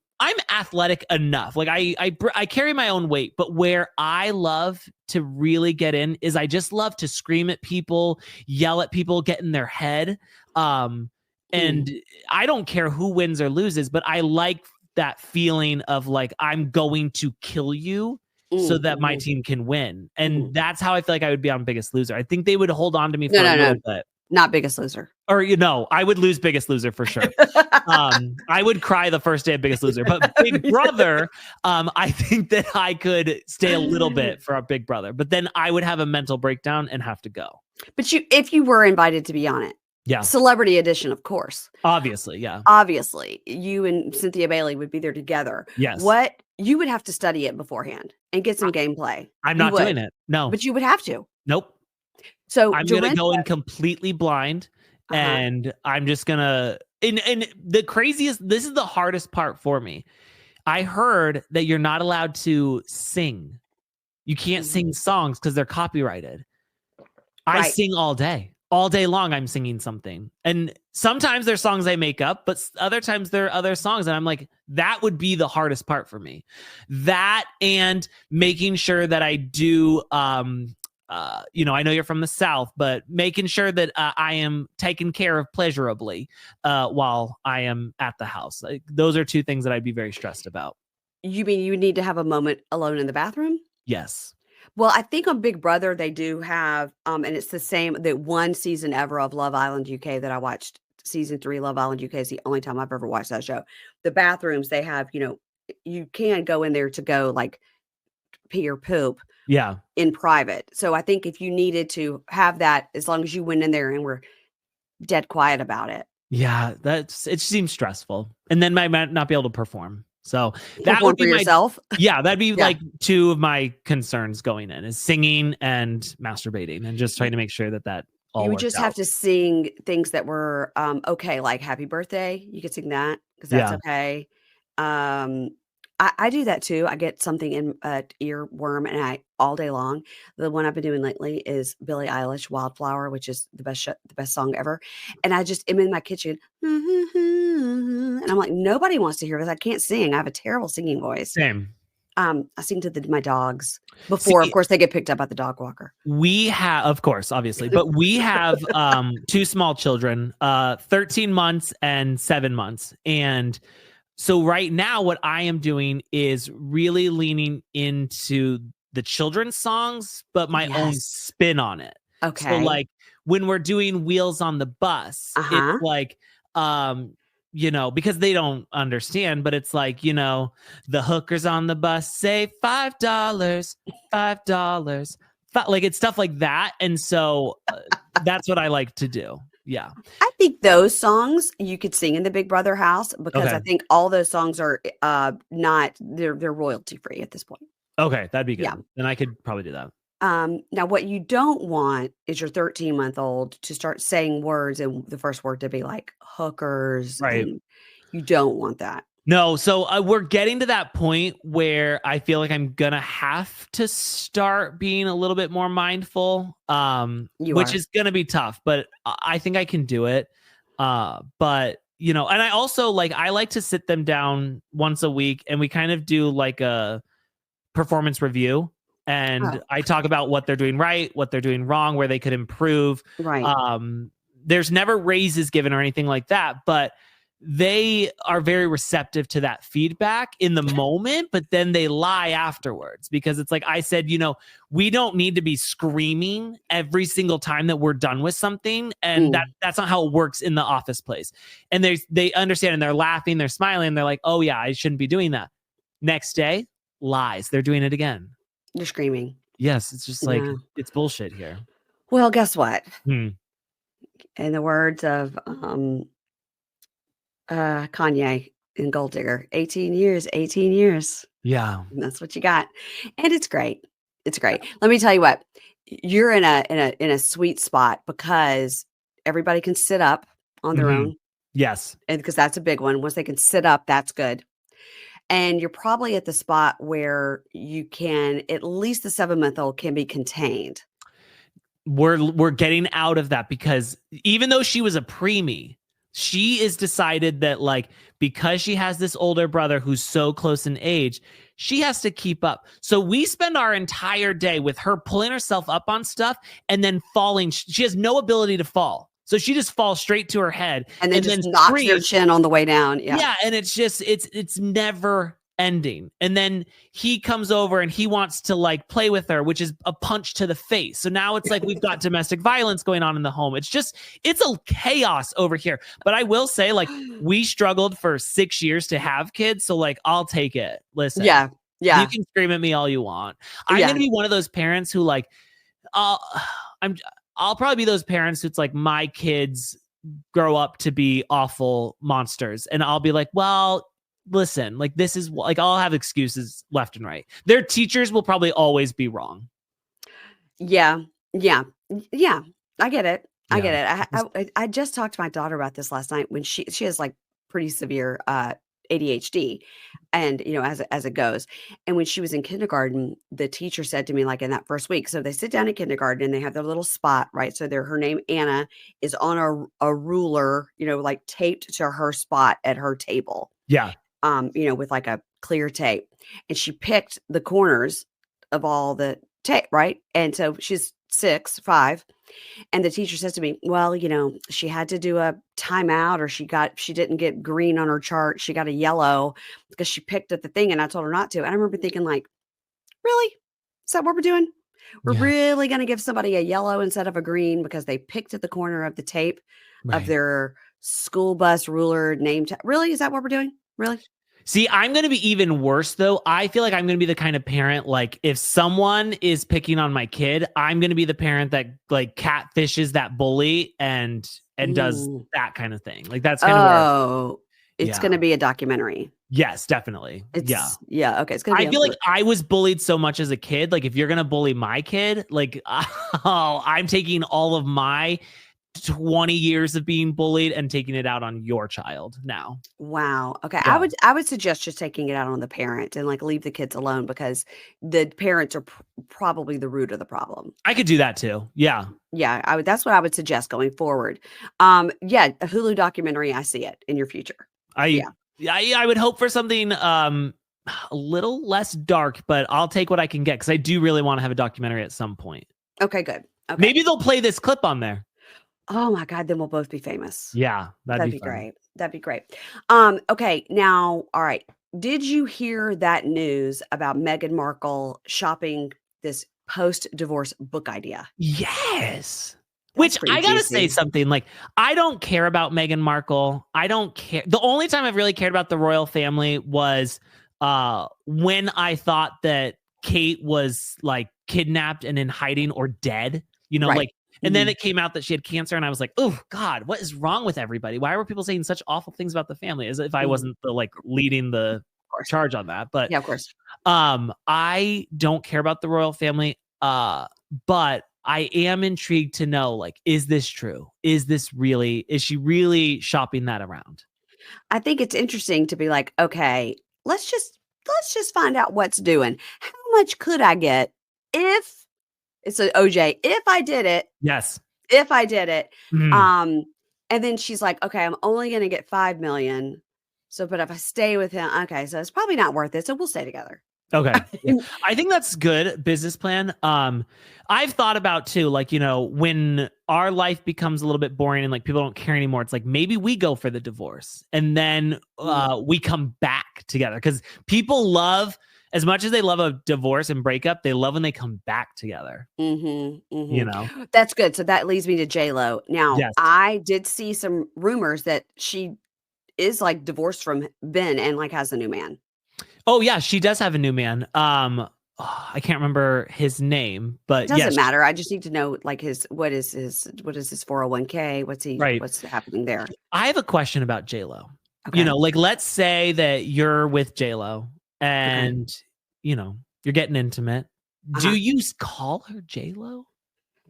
athletic enough. Like I carry my own weight, but where I love to really get in is I just love to scream at people, yell at people, get in their head. And I don't care who wins or loses, but I like that feeling of like, I'm going to kill you so that my team can win. And that's how I feel like I would be on Biggest Loser. I think they would hold on to me for a little bit. Not Biggest Loser. Or, I would lose Biggest Loser for sure. I would cry the first day of Biggest Loser. But Big Brother, I think that I could stay a little bit for our Big Brother. But then I would have a mental breakdown and have to go. But if you were invited to be on it. Yeah. Celebrity edition, of course. Obviously, yeah. Obviously. You and Cynthia Bailey would be there together. Yes. You would have to study it beforehand and get some gameplay. I'm not doing it. No. But you would have to. Nope. So I'm going to go in completely blind and I'm just going to, and the craziest, this is the hardest part for me. I heard that you're not allowed to sing. You can't sing songs because they're copyrighted. I sing all day long. I'm singing something. And sometimes there's songs I make up, but other times there are other songs. And I'm like, that would be the hardest part for me. That and making sure that I do, I know you're from the South, but making sure that I am taken care of pleasurably while I am at the house. Like, those are two things that I'd be very stressed about. You mean you need to have a moment alone in the bathroom? Yes. Well, I think on Big Brother, they do have, and it's the same, the one season ever of Love Island UK that I watched. Season 3, Love Island UK is the only time I've ever watched that show. The bathrooms, they have, you can go in there to go like pee or poop. Yeah. In private. So I think if you needed to have that, as long as you went in there and were dead quiet about it. Yeah, it seems stressful. And then I might not be able to perform. So that would be yourself. Yeah, that'd be like two of my concerns going in is singing and masturbating and just trying to make sure that all you would just have to sing things that were okay, like Happy Birthday. You could sing that because that's okay. I do that too. I get something in earworm and all day long. The one I've been doing lately is Billie Eilish Wildflower, which is the best song ever. And I just am in my kitchen and I'm like, nobody wants to hear this. I can't sing. I have a terrible singing voice. Same. I sing to my dogs before, of course, they get picked up by the dog walker. We have, of course, obviously, but we have 2 small children, 13 months and 7 months. And so right now, what I am doing is really leaning into the children's songs, but my own spin on it. Okay. So like when we're doing Wheels on the Bus, it's like you know, because they don't understand, but it's like, you know, the hookers on the bus say $5, $5, like it's stuff like that. And so that's what I like to do. Yeah. I think those songs you could sing in the Big Brother house because I think all those songs are they're royalty free at this point. Okay, that'd be good. Yeah. Then I could probably do that. Now what you don't want is your 13-month-old to start saying words and the first word to be like hookers. Right. And you don't want that. No, so we're getting to that point where I feel like I'm gonna have to start being a little bit more mindful, which is gonna be tough, but I think I can do it. But you know, and I also I like to sit them down once a week and we kind of do like a performance review. And I talk about what they're doing right, what they're doing wrong, where they could improve. Right. There's never raises given or anything like that, but they are very receptive to that feedback in the moment, but then they lie afterwards because it's like I said, you know, we don't need to be screaming every single time that we're done with something. And that's not how it works in the office place. And they understand and they're laughing, they're smiling. And they're like, oh yeah, I shouldn't be doing that. Next day, lies. They're doing it again. You're screaming. Yes. It's just like, it's bullshit here. Well, guess what? In the words of, Kanye in Gold Digger, 18 years, 18 years. Yeah. And that's what you got. And it's great. It's great. Let me tell you what, you're in a sweet spot because everybody can sit up on their own. Yes. And because that's a big one. Once they can sit up, that's good. And you're probably at the spot where you can, at least the 7-month-old can be contained. We're getting out of that because even though she was a preemie, she is decided that because she has this older brother who's so close in age, she has to keep up. So we spend our entire day with her pulling herself up on stuff and then falling. She has no ability to fall. So she just falls straight to her head and then knocks her chin on the way down. Yeah. Yeah. And it's just, it's never ending. And then he comes over and he wants to play with her, which is a punch to the face. So now it's we've got domestic violence going on in the home. It's a chaos over here. But I will say we struggled for 6 years to have kids. So I'll take it. Listen. Yeah. Yeah. You can scream at me all you want. I'm going to be one of those parents who I'll probably be those parents who's my kids grow up to be awful monsters. And I'll be like, well, listen, this is I'll have excuses left and right. Their teachers will probably always be wrong. Yeah. Yeah. Yeah. I get it. I get it. I just talked to my daughter about this last night when she has pretty severe ADHD and, you know, as it goes. And when she was in kindergarten, the teacher said to me, in that first week, so they sit down in kindergarten and they have their little spot, right? So her name, Anna, is on a ruler, you know, taped to her spot at her table. Yeah. You know, with a clear tape. And she picked the corners of all the tape, right? And so she's 5. And the teacher says to me, well, you know, she had to do a timeout or she didn't get green on her chart. She got a yellow because she picked at the thing and I told her not to. And I remember thinking really? Is that what we're doing? We're really going to give somebody a yellow instead of a green because they picked at the corner of the tape of their school bus ruler name tag. Really? Is that what we're doing? Really? See, I'm going to be even worse, though. I feel like I'm going to be the kind of parent, if someone is picking on my kid, I'm going to be the parent that, catfishes that bully and does that kind of thing. That's kind of where... it's going to be a documentary. Yes, definitely. Yeah. Okay. It's going to be... I feel like I was bullied so much as a kid. If you're going to bully my kid, I'm taking all of my 20 years of being bullied and taking it out on your child now. Wow. Okay. Yeah. I would suggest just taking it out on the parent and leave the kids alone because the parents are probably the root of the problem. I could do that too. Yeah. Yeah. That's what I would suggest going forward. A Hulu documentary. I see it in your future. I would hope for something a little less dark, but I'll take what I can get because I do really want to have a documentary at some point. Okay, good. Okay. Maybe they'll play this clip on there. Oh my God, then we'll both be famous. Yeah, that'd be great. That'd be great. Okay, now, all right. Did you hear that news about Meghan Markle shopping this post-divorce book idea? Yes. Which I gotta say something, like, I don't care about Meghan Markle. I don't care. The only time I've really cared about the royal family was when I thought that Kate was like kidnapped and in hiding or dead, you know, like, and then it came out that she had cancer, and I was like, oh God, what is wrong with everybody? Why were people saying such awful things about the family? As if I wasn't the like leading the charge on that. But yeah, of course. I don't care about the royal family. But I am intrigued to know, like, is this true? Is she really shopping that around? I think it's interesting to be like, okay, let's just find out what's doing. How much could I get if it's an OJ, if I did it? Yes. If I did it. And then she's like, okay, I'm only going to get 5 million. So, but if I stay with him, okay, so it's probably not worth it. So we'll stay together. Okay. Yeah. I think that's good business plan. I've thought about too, like, you know, when our life becomes a little bit boring and like people don't care anymore, it's like maybe we go for the divorce and then we come back together, because people love, as much as they love a divorce and breakup, they love when they come back together. You know, that's good. So that leads me to J-Lo. Now, I did see some rumors that she is like divorced from Ben and like has a new man. Oh yeah, she does have a new man. I can't remember his name, but it doesn't matter. I just need to know like what is his 401k? What's happening there? I have a question about J-Lo. Okay. You know, like, let's say that you're with J-Lo and you know, you're getting intimate. Do you call her J-Lo?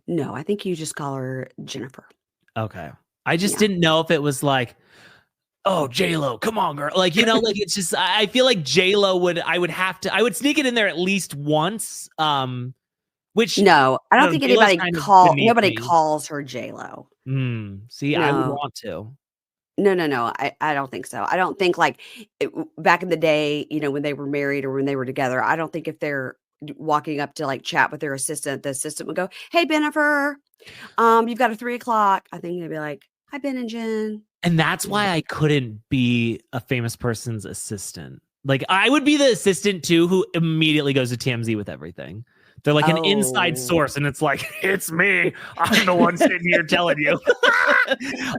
No, I think you just call her Jennifer. Okay. I just didn't know if it was like, oh, J-Lo, come on, girl. Like, you know, like, it's just, I feel like J-Lo I would sneak it in there at least once. Which, no, I don't think nobody calls her J-Lo. See, no. I would want to. No. I don't think so. I don't think like back in the day, you know, when they were married or when they were together, I don't think if they're walking up to like chat with their assistant, the assistant would go, hey, Jennifer, you've got a 3:00. I think they'd be like, hi, Ben and Jen. And that's why I couldn't be a famous person's assistant. Like, I would be the assistant too, who immediately goes to TMZ with everything. They're like an inside source, and it's like, it's me. I'm the one sitting here telling you.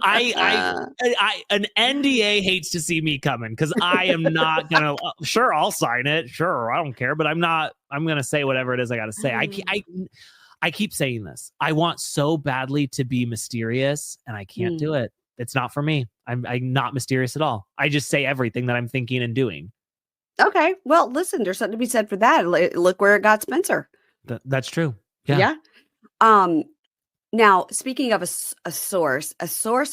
An NDA hates to see me coming, because I am not gonna. Sure, I'll sign it. Sure, I don't care, but I'm not. I'm gonna say whatever it is I got to say. I keep saying this. I want so badly to be mysterious, and I can't do it. It's not for me. I'm not mysterious at all. I just say everything that I'm thinking and doing. Okay. Well, listen, there's something to be said for that. Look where it got Spencer. That's true. Yeah. Now, speaking of a source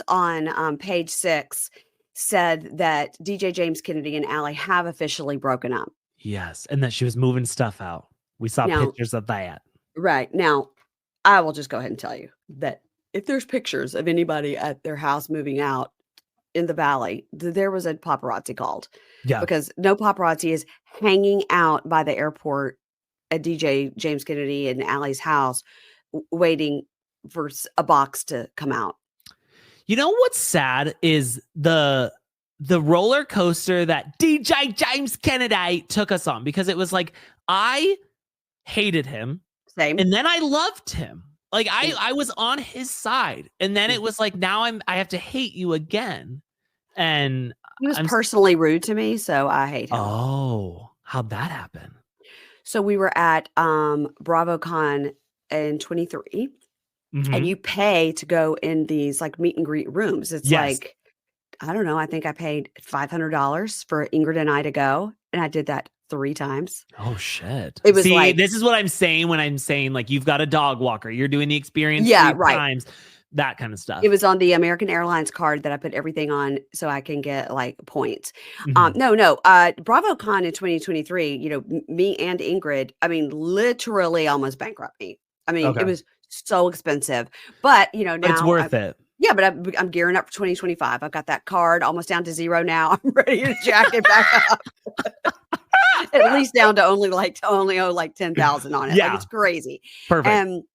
on page 6 said that DJ James Kennedy and Allie have officially broken up. Yes. And that she was moving stuff out. We saw pictures of that. Right. Now, I will just go ahead and tell you that if there's pictures of anybody at their house moving out in the valley, there was a paparazzi called. Yeah. Because no paparazzi is hanging out by the airport at DJ James Kennedy and Allie's house waiting for a box to come out. You know what's sad is the roller coaster that DJ James Kennedy took us on, because it was like, I hated him. Same. And then I loved him. Like, I was on his side, and then it was like, now I have to hate you again. And he was personally rude to me, so I hate him. Oh, how'd that happen? So we were at BravoCon in 23, and you pay to go in these like meet and greet rooms. It's like, I don't know. I think I paid $500 for Ingrid and I to go, and I did that 3 times. Oh shit. It was like, this is what I'm saying when I'm saying like, you've got a dog walker, you're doing the experience 3 times, that kind of stuff. It was on the American Airlines card that I put everything on so I can get like points. BravoCon in 2023, you know, me and Ingrid, I mean, literally almost bankrupt me. I mean, it was so expensive, but you know, now it's worth it. Yeah, but I'm gearing up for 2025. I've got that card almost down to 0 now. I'm ready to jack it back up. At least down to only owe like 10,000 on it. Yeah. Like, it's crazy. Perfect.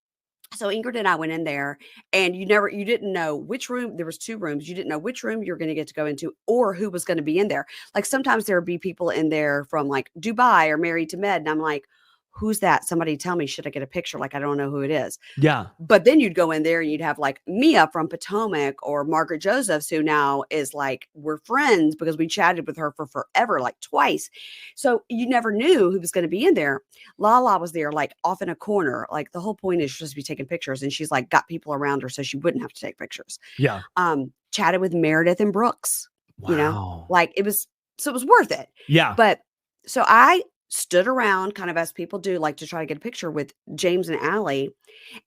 So Ingrid and I went in there, and you didn't know which room. There was 2 rooms. You didn't know which room you're going to get to go into or who was going to be in there. Like, sometimes there would be people in there from like Dubai or Married to Med. And I'm like, who's that? Somebody tell me, should I get a picture? Like, I don't know who it is. Yeah. But then you'd go in there and you'd have like Mia from Potomac or Margaret Josephs, who now is like, we're friends because we chatted with her for forever, like twice. So you never knew who was going to be in there. Lala was there, like off in a corner. Like the whole point is just to be taking pictures. And she's like got people around her so she wouldn't have to take pictures. Yeah. Chatted with Meredith and Brooks, wow. You know, like it was worth it. Yeah. But so I stood around kind of as people do, like to try to get a picture with James and Allie.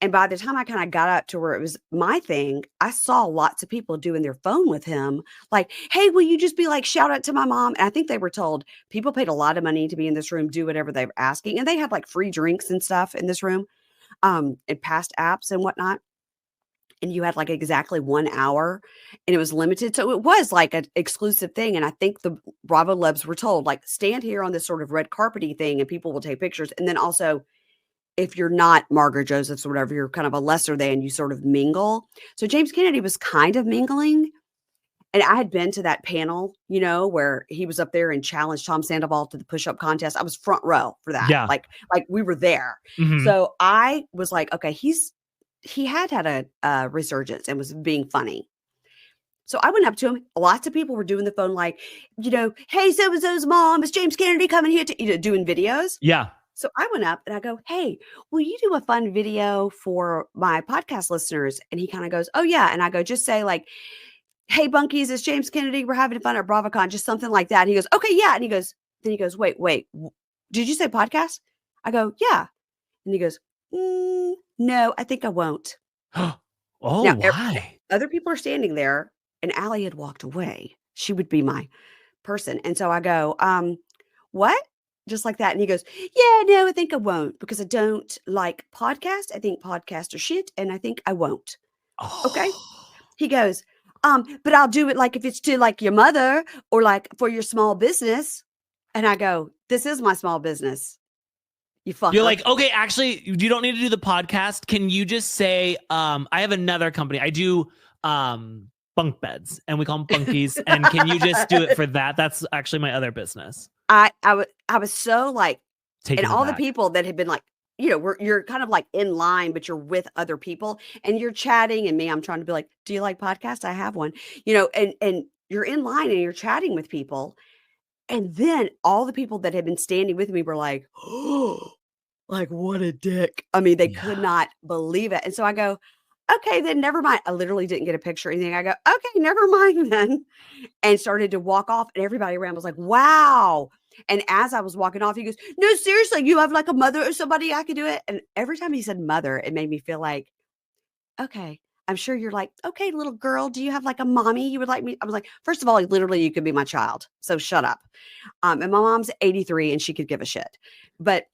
And by the time I kind of got up to where it was my thing, I saw lots of people doing their phone with him. Like, hey, will you just be like, shout out to my mom? And I think they were told people paid a lot of money to be in this room, do whatever they were asking. And they had like free drinks and stuff in this room, and past apps and whatnot. And you had like exactly 1 hour and it was limited. So it was like an exclusive thing. And I think the Bravo Lebs were told, like, stand here on this sort of red carpety thing and people will take pictures. And then also, if you're not Margaret Josephs or whatever, you're kind of a lesser than, you sort of mingle. So James Kennedy was kind of mingling. And I had been to that panel, you know, where he was up there and challenged Tom Sandoval to the push-up contest. I was front row for that. Yeah. Like we were there. Mm-hmm. So I was like, okay, he had a resurgence and was being funny. So I went up to him. Lots of people were doing the phone, like, you know, hey, so-and-so's mom, is James Kennedy coming here to, you know, doing videos. Yeah. So I went up and I go, hey, will you do a fun video for my podcast listeners? And he kind of goes, oh yeah. And I go, just say like, hey, Bunkies, it's James Kennedy. We're having fun at BravoCon, just something like that. And he goes, okay, yeah. And then he goes, wait, did you say podcast? I go, yeah. And he goes, no, I think I won't. Oh, now, why? Other people are standing there and Allie had walked away. She would be my person. And so I go, what? Just like that. And he goes, yeah, no, I think I won't because I don't like podcasts. I think podcasts are shit. And I think I won't. Oh. Okay. He goes, but I'll do it like if it's to like your mother or like for your small business. And I go, this is my small business. You're like, okay, actually, you don't need to do the podcast. Can you just say, I have another company. I do bunk beds and we call them bunkies. And can you just do it for that? That's actually my other business. I was so like, and all the people that had been like, you know, you're kind of like in line, but you're with other people and you're chatting. And me, I'm trying to be like, do you like podcasts? I have one, you know, and you're in line and you're chatting with people. And then all the people that had been standing with me were like, oh, like, what a dick. I mean, they could not believe it. And so I go, okay, then never mind. I literally didn't get a picture or anything. I go, okay, never mind then. And started to walk off. And everybody around was like, wow. And as I was walking off, he goes, no, seriously, you have like a mother or somebody I could do it. And every time he said mother, it made me feel like, okay, I'm sure you're like, okay, little girl, do you have like a mommy you would like me? I was like, first of all, literally, you could be my child. So shut up. And my mom's 83 and she could give a shit. But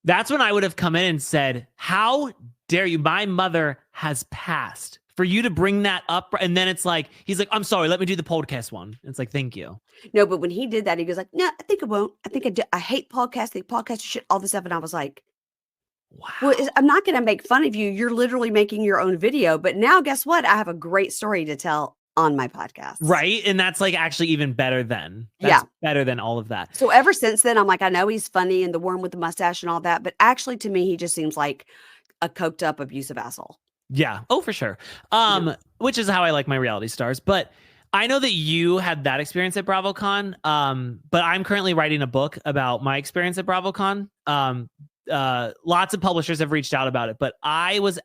that's when I would have come in and said, how dare you? My mother has passed. For you to bring that up. And then it's like, he's like, I'm sorry, let me do the podcast one. It's like, thank you. No, but when he did that, he goes like, no, I think I won't. I think I do. I hate podcasts. I think podcasts are shit, all this stuff. And I was like, wow. Well, I'm not going to make fun of you. You're literally making your own video. But now guess what? I have a great story to tell on my podcast. Right. And that's like actually even better than. That's better than all of that. So ever since then, I'm like, I know he's funny and the worm with the mustache and all that. But actually to me, he just seems like a coked up abusive asshole. Yeah. Oh, for sure. Which is how I like my reality stars. But I know that you had that experience at BravoCon. But I'm currently writing a book about my experience at BravoCon. Lots of publishers have reached out about it, but I had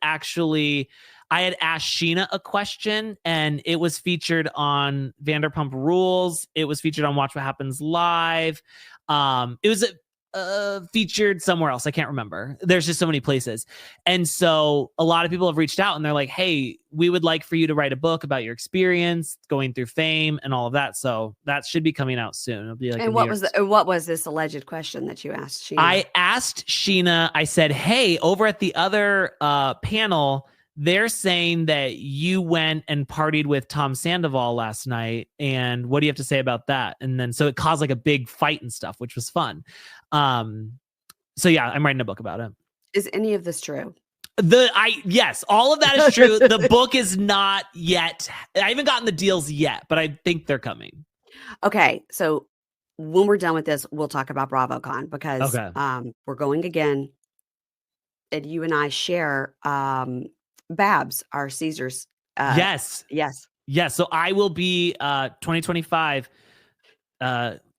asked Sheena a question and it was featured on Vanderpump Rules. It was featured on Watch What Happens Live. It was featured somewhere else. I can't remember. There's just so many places. And so a lot of people have reached out and they're like, hey, we would like for you to write a book about your experience going through fame and all of that. So that should be coming out soon. It'll be like, and what was this alleged question that you asked Sheena? I asked Sheena, I said, hey, over at the other panel, they're saying that you went and partied with Tom Sandoval last night. And what do you have to say about that? And then, so it caused like a big fight and stuff, which was fun. So yeah, I'm writing a book about it. Is any of this true? Yes, all of that is true. The book is not yet. I haven't gotten the deals yet, but I think they're coming. Okay. So when we're done with this, we'll talk about BravoCon because we're going again and you and I share Babs, our Caesars. Yes. So I will be 2025.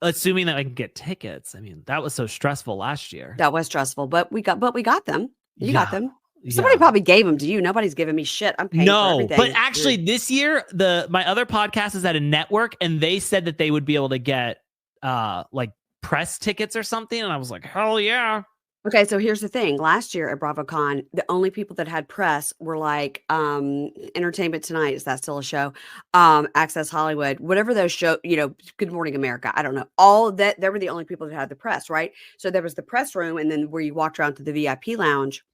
Assuming that I can get tickets. I mean, that was so stressful last year. That was stressful, but we got them. You got them. Somebody probably gave them to you. Nobody's giving me shit. I'm paying for everything. But actually this year, my other podcast is at a network, and they said that they would be able to get like press tickets or something. And I was like, hell yeah. Okay, so here's the thing. Last year at BravoCon, the only people that had press were like Entertainment Tonight. Is that still a show? Access Hollywood, whatever those show, Good Morning America. I don't know. All of that, they were the only people that had the press, right? So there was the press room, and then where you walked around to the VIP lounge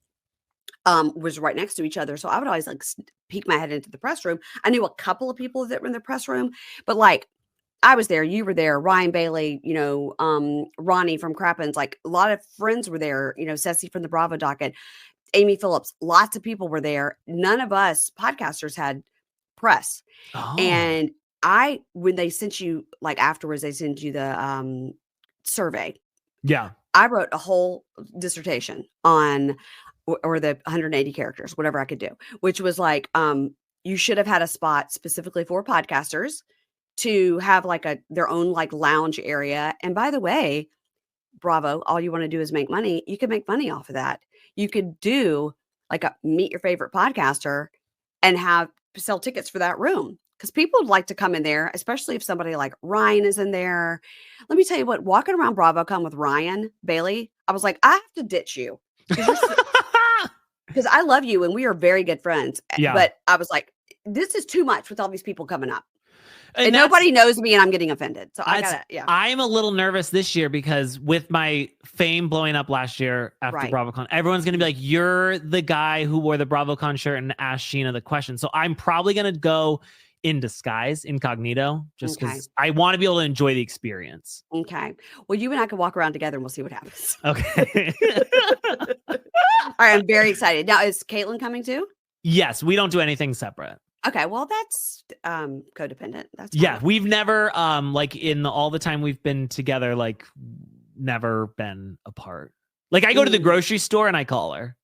was right next to each other. So I would always like peek my head into the press room. I knew a couple of people that were in the press room, but like I was there, you were there, Ryan Bailey, RHONY from Crappens, like a lot of friends were there, Ceci from the Bravo docket, Amy Phillips, lots of people were there. None of us podcasters had press. And when they sent you, like afterwards, they sent you the survey. Yeah. I wrote a whole dissertation on, or the 180 characters, whatever I could do, which was like, you should have had a spot specifically for podcasters to have like their own like lounge area. And by the way, Bravo, all you want to do is make money. You can make money off of that. You could do like a meet your favorite podcaster and sell tickets for that room. Because people would like to come in there, especially if somebody like Ryan is in there. Let me tell you what, walking around BravoCon with Ryan Bailey, I was like, I have to ditch you. Because I love you and we are very good friends. Yeah. But I was like, this is too much with all these people coming up. And nobody knows me and I'm getting offended. So I'm a little nervous this year because with my fame blowing up last year after BravoCon, everyone's going to be like, you're the guy who wore the BravoCon shirt and asked Sheena the question. So I'm probably going to go in disguise, incognito, just because I want to be able to enjoy the experience. Okay. Well, you and I can walk around together and we'll see what happens. Okay. All right. I'm very excited. Now, is Caitlin coming too? Yes. We don't do anything separate. Okay, well that's codependent. That's fine. Yeah, we've never like in all the time we've been together, like never been apart. Like I go to the grocery store and I call her.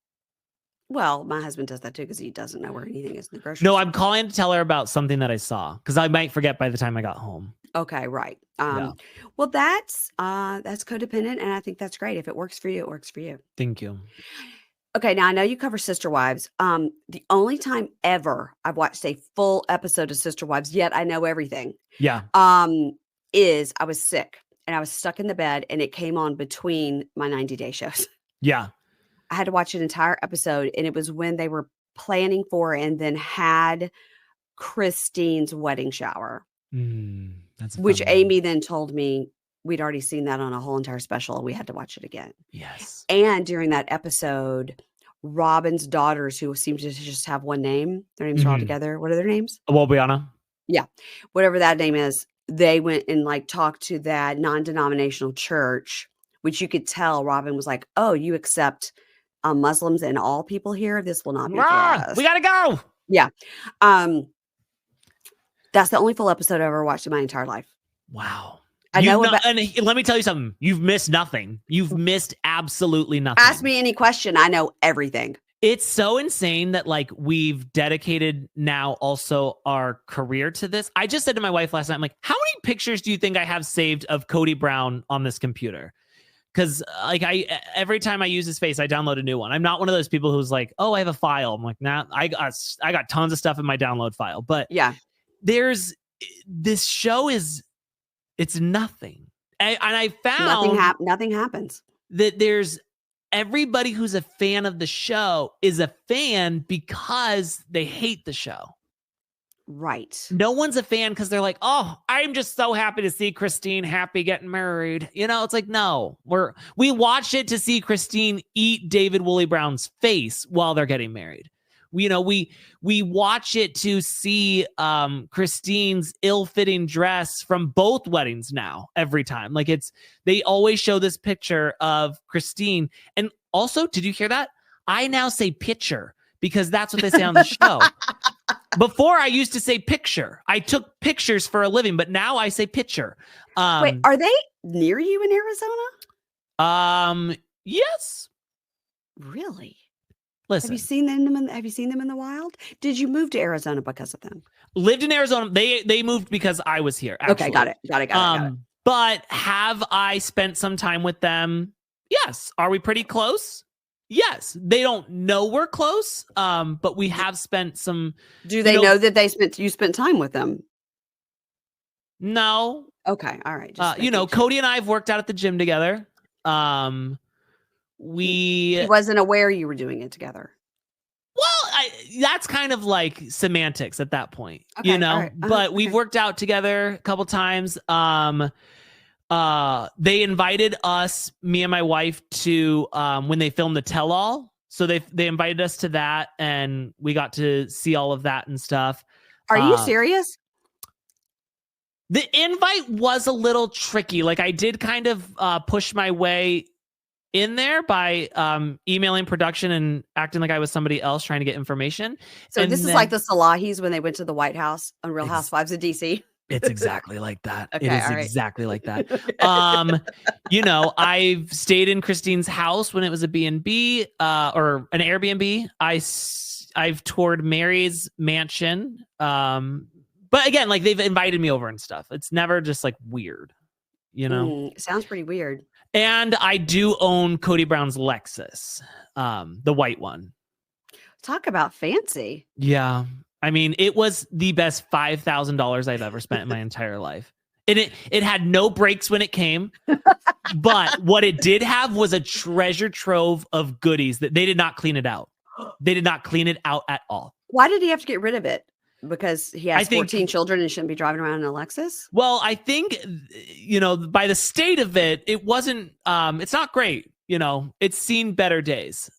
Well, my husband does that too because he doesn't know where anything is in the grocery store. No, I'm calling to tell her about something that I saw because I might forget by the time I got home. Okay, right. Well, that's codependent, and I think that's great. If it works for you, it works for you. Thank you. Okay, now I know you cover Sister Wives. The only time ever I've watched a full episode of Sister Wives, yet I know everything. Yeah. Is I was sick and I was stuck in the bed and it came on between my 90-day shows. Yeah. I had to watch an entire episode, and it was when they were planning for and then had Christine's wedding shower. Which Amy then told me we'd already seen that on a whole entire special and we had to watch it again. Yes. And during that episode, Robin's daughters, who seem to just have one name, their names are all together. What are their names? Wobiana. Yeah. Whatever that name is, they went and like talked to that non-denominational church, which you could tell Robin was like, oh, you accept Muslims and all people here. This will not be for us. We got to go. Yeah. That's the only full episode I've ever watched in my entire life. Wow. And let me tell you something. You've missed nothing. You've missed absolutely nothing. Ask me any question. I know everything. It's so insane that like we've dedicated now also our career to this. I just said to my wife last night, I'm like, how many pictures do you think I have saved of Cody Brown on this computer? Because like every time I use his face, I download a new one. I'm not one of those people who's like, oh, I have a file. I'm like, nah, I got tons of stuff in my download file. But yeah, this show it's nothing. And I found nothing happens. That there's everybody who's a fan of the show is a fan because they hate the show. Right. No one's a fan because they're like, oh, I'm just so happy to see Christine happy getting married. It's like, no, we watch it to see Christine eat David Woolley Brown's face while they're getting married. We watch it to see Christine's ill-fitting dress from both weddings now every time. Like they always show this picture of Christine. And also, did you hear that? I now say picture because that's what they say on the show. Before I used to say picture. I took pictures for a living, but now I say picture. Wait, are they near you in Arizona? Yes. Really? Listen. Have you seen them in the wild? Did you move to Arizona because of them? Lived in Arizona. They moved because I was here. Actually. Okay, got it. But have I spent some time with them? Yes. Are we pretty close? Yes. They don't know we're close. But we have spent some. Do they know that you spent time with them? No. Okay. All right. Cody and I have worked out at the gym together. He wasn't aware you were doing it together. Well, that's kind of like semantics at that point, okay, right. But we've worked out together a couple times. They invited us, me and my wife, to when they filmed the tell-all. So they invited us to that, and we got to see all of that and stuff. Are you serious? The invite was a little tricky. Like, I did kind of push my way in there by emailing production and acting like I was somebody else trying to get information. So this is like the Salahis when they went to the White House on Real Housewives of DC. It's exactly like that. Okay, it is exactly like that. I've stayed in Christine's house when it was a B&B or an Airbnb. I've toured Mary's mansion. But again, like, they've invited me over and stuff. It's never just like weird, Sounds pretty weird. And I do own Cody Brown's Lexus, the white one. Talk about fancy. Yeah. I mean, it was the best $5,000 I've ever spent in my entire life. And it had no brakes when it came. But what it did have was a treasure trove of goodies that they did not clean it out. They did not clean it out at all. Why did he have to get rid of it? Because he has 14 children and shouldn't be driving around in a Lexus? Well, I think, by the state of it, it wasn't, it's not great. It's seen better days.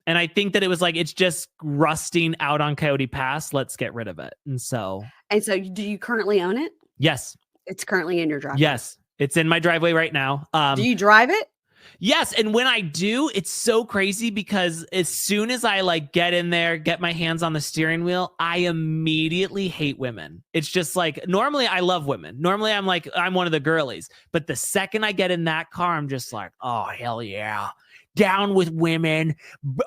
And I think that it was like, it's just rusting out on Coyote Pass. Let's get rid of it. And so do you currently own it? Yes. It's currently in your driveway? Yes. It's in my driveway right now. Do you drive it? Yes. And when I do, it's so crazy because as soon as I get in there, get my hands on the steering wheel, I immediately hate women. It's just like, normally I love women. Normally I'm one of the girlies. But the second I get in that car, I'm just like, oh, hell yeah. Down with women.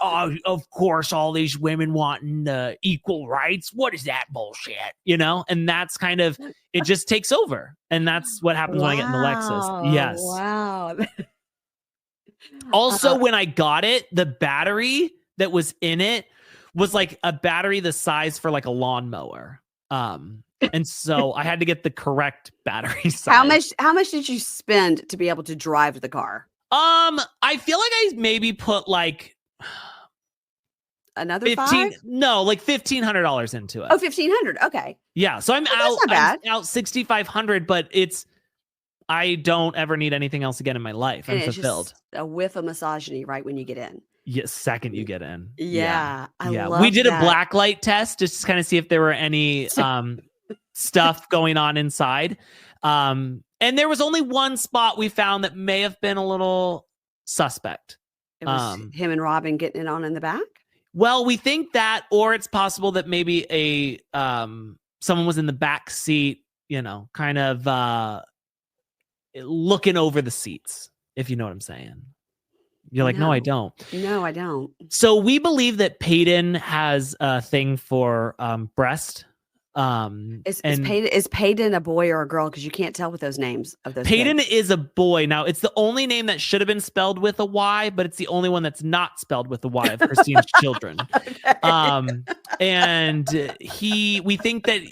Of course, all these women wanting equal rights. What is that bullshit? And that's kind of, it just takes over. And that's what happens when I get in the Lexus. Yes. Wow. Also, when I got it, the battery that was in it was like a battery the size for like a lawnmower. And so I had to get the correct battery size. How much did you spend to be able to drive the car? I feel like I maybe put like another $1,500 into it. Oh, $1,500. Okay. Yeah. So I'm out $6,500, but I don't ever need anything else again in my life. I'm fulfilled. Just a whiff of misogyny right when you get in. Yes, second you get in. Yeah. I love We did that. a blacklight test just to kind of see if there were any stuff going on inside. And there was only one spot we found that may have been a little suspect. It was him and Robin getting it on in the back? Well, we think that, or it's possible that maybe someone was in the back seat, kind of looking over the seats, if you know what I'm saying. You're like, no, I don't. No, I don't. So we believe that Payne has a thing for breast. Is Payne a boy or a girl? Because you can't tell with those names of those. Payne is a boy. Now, it's the only name that should have been spelled with a Y, but it's the only one that's not spelled with a Y of Christine's children. And we think that,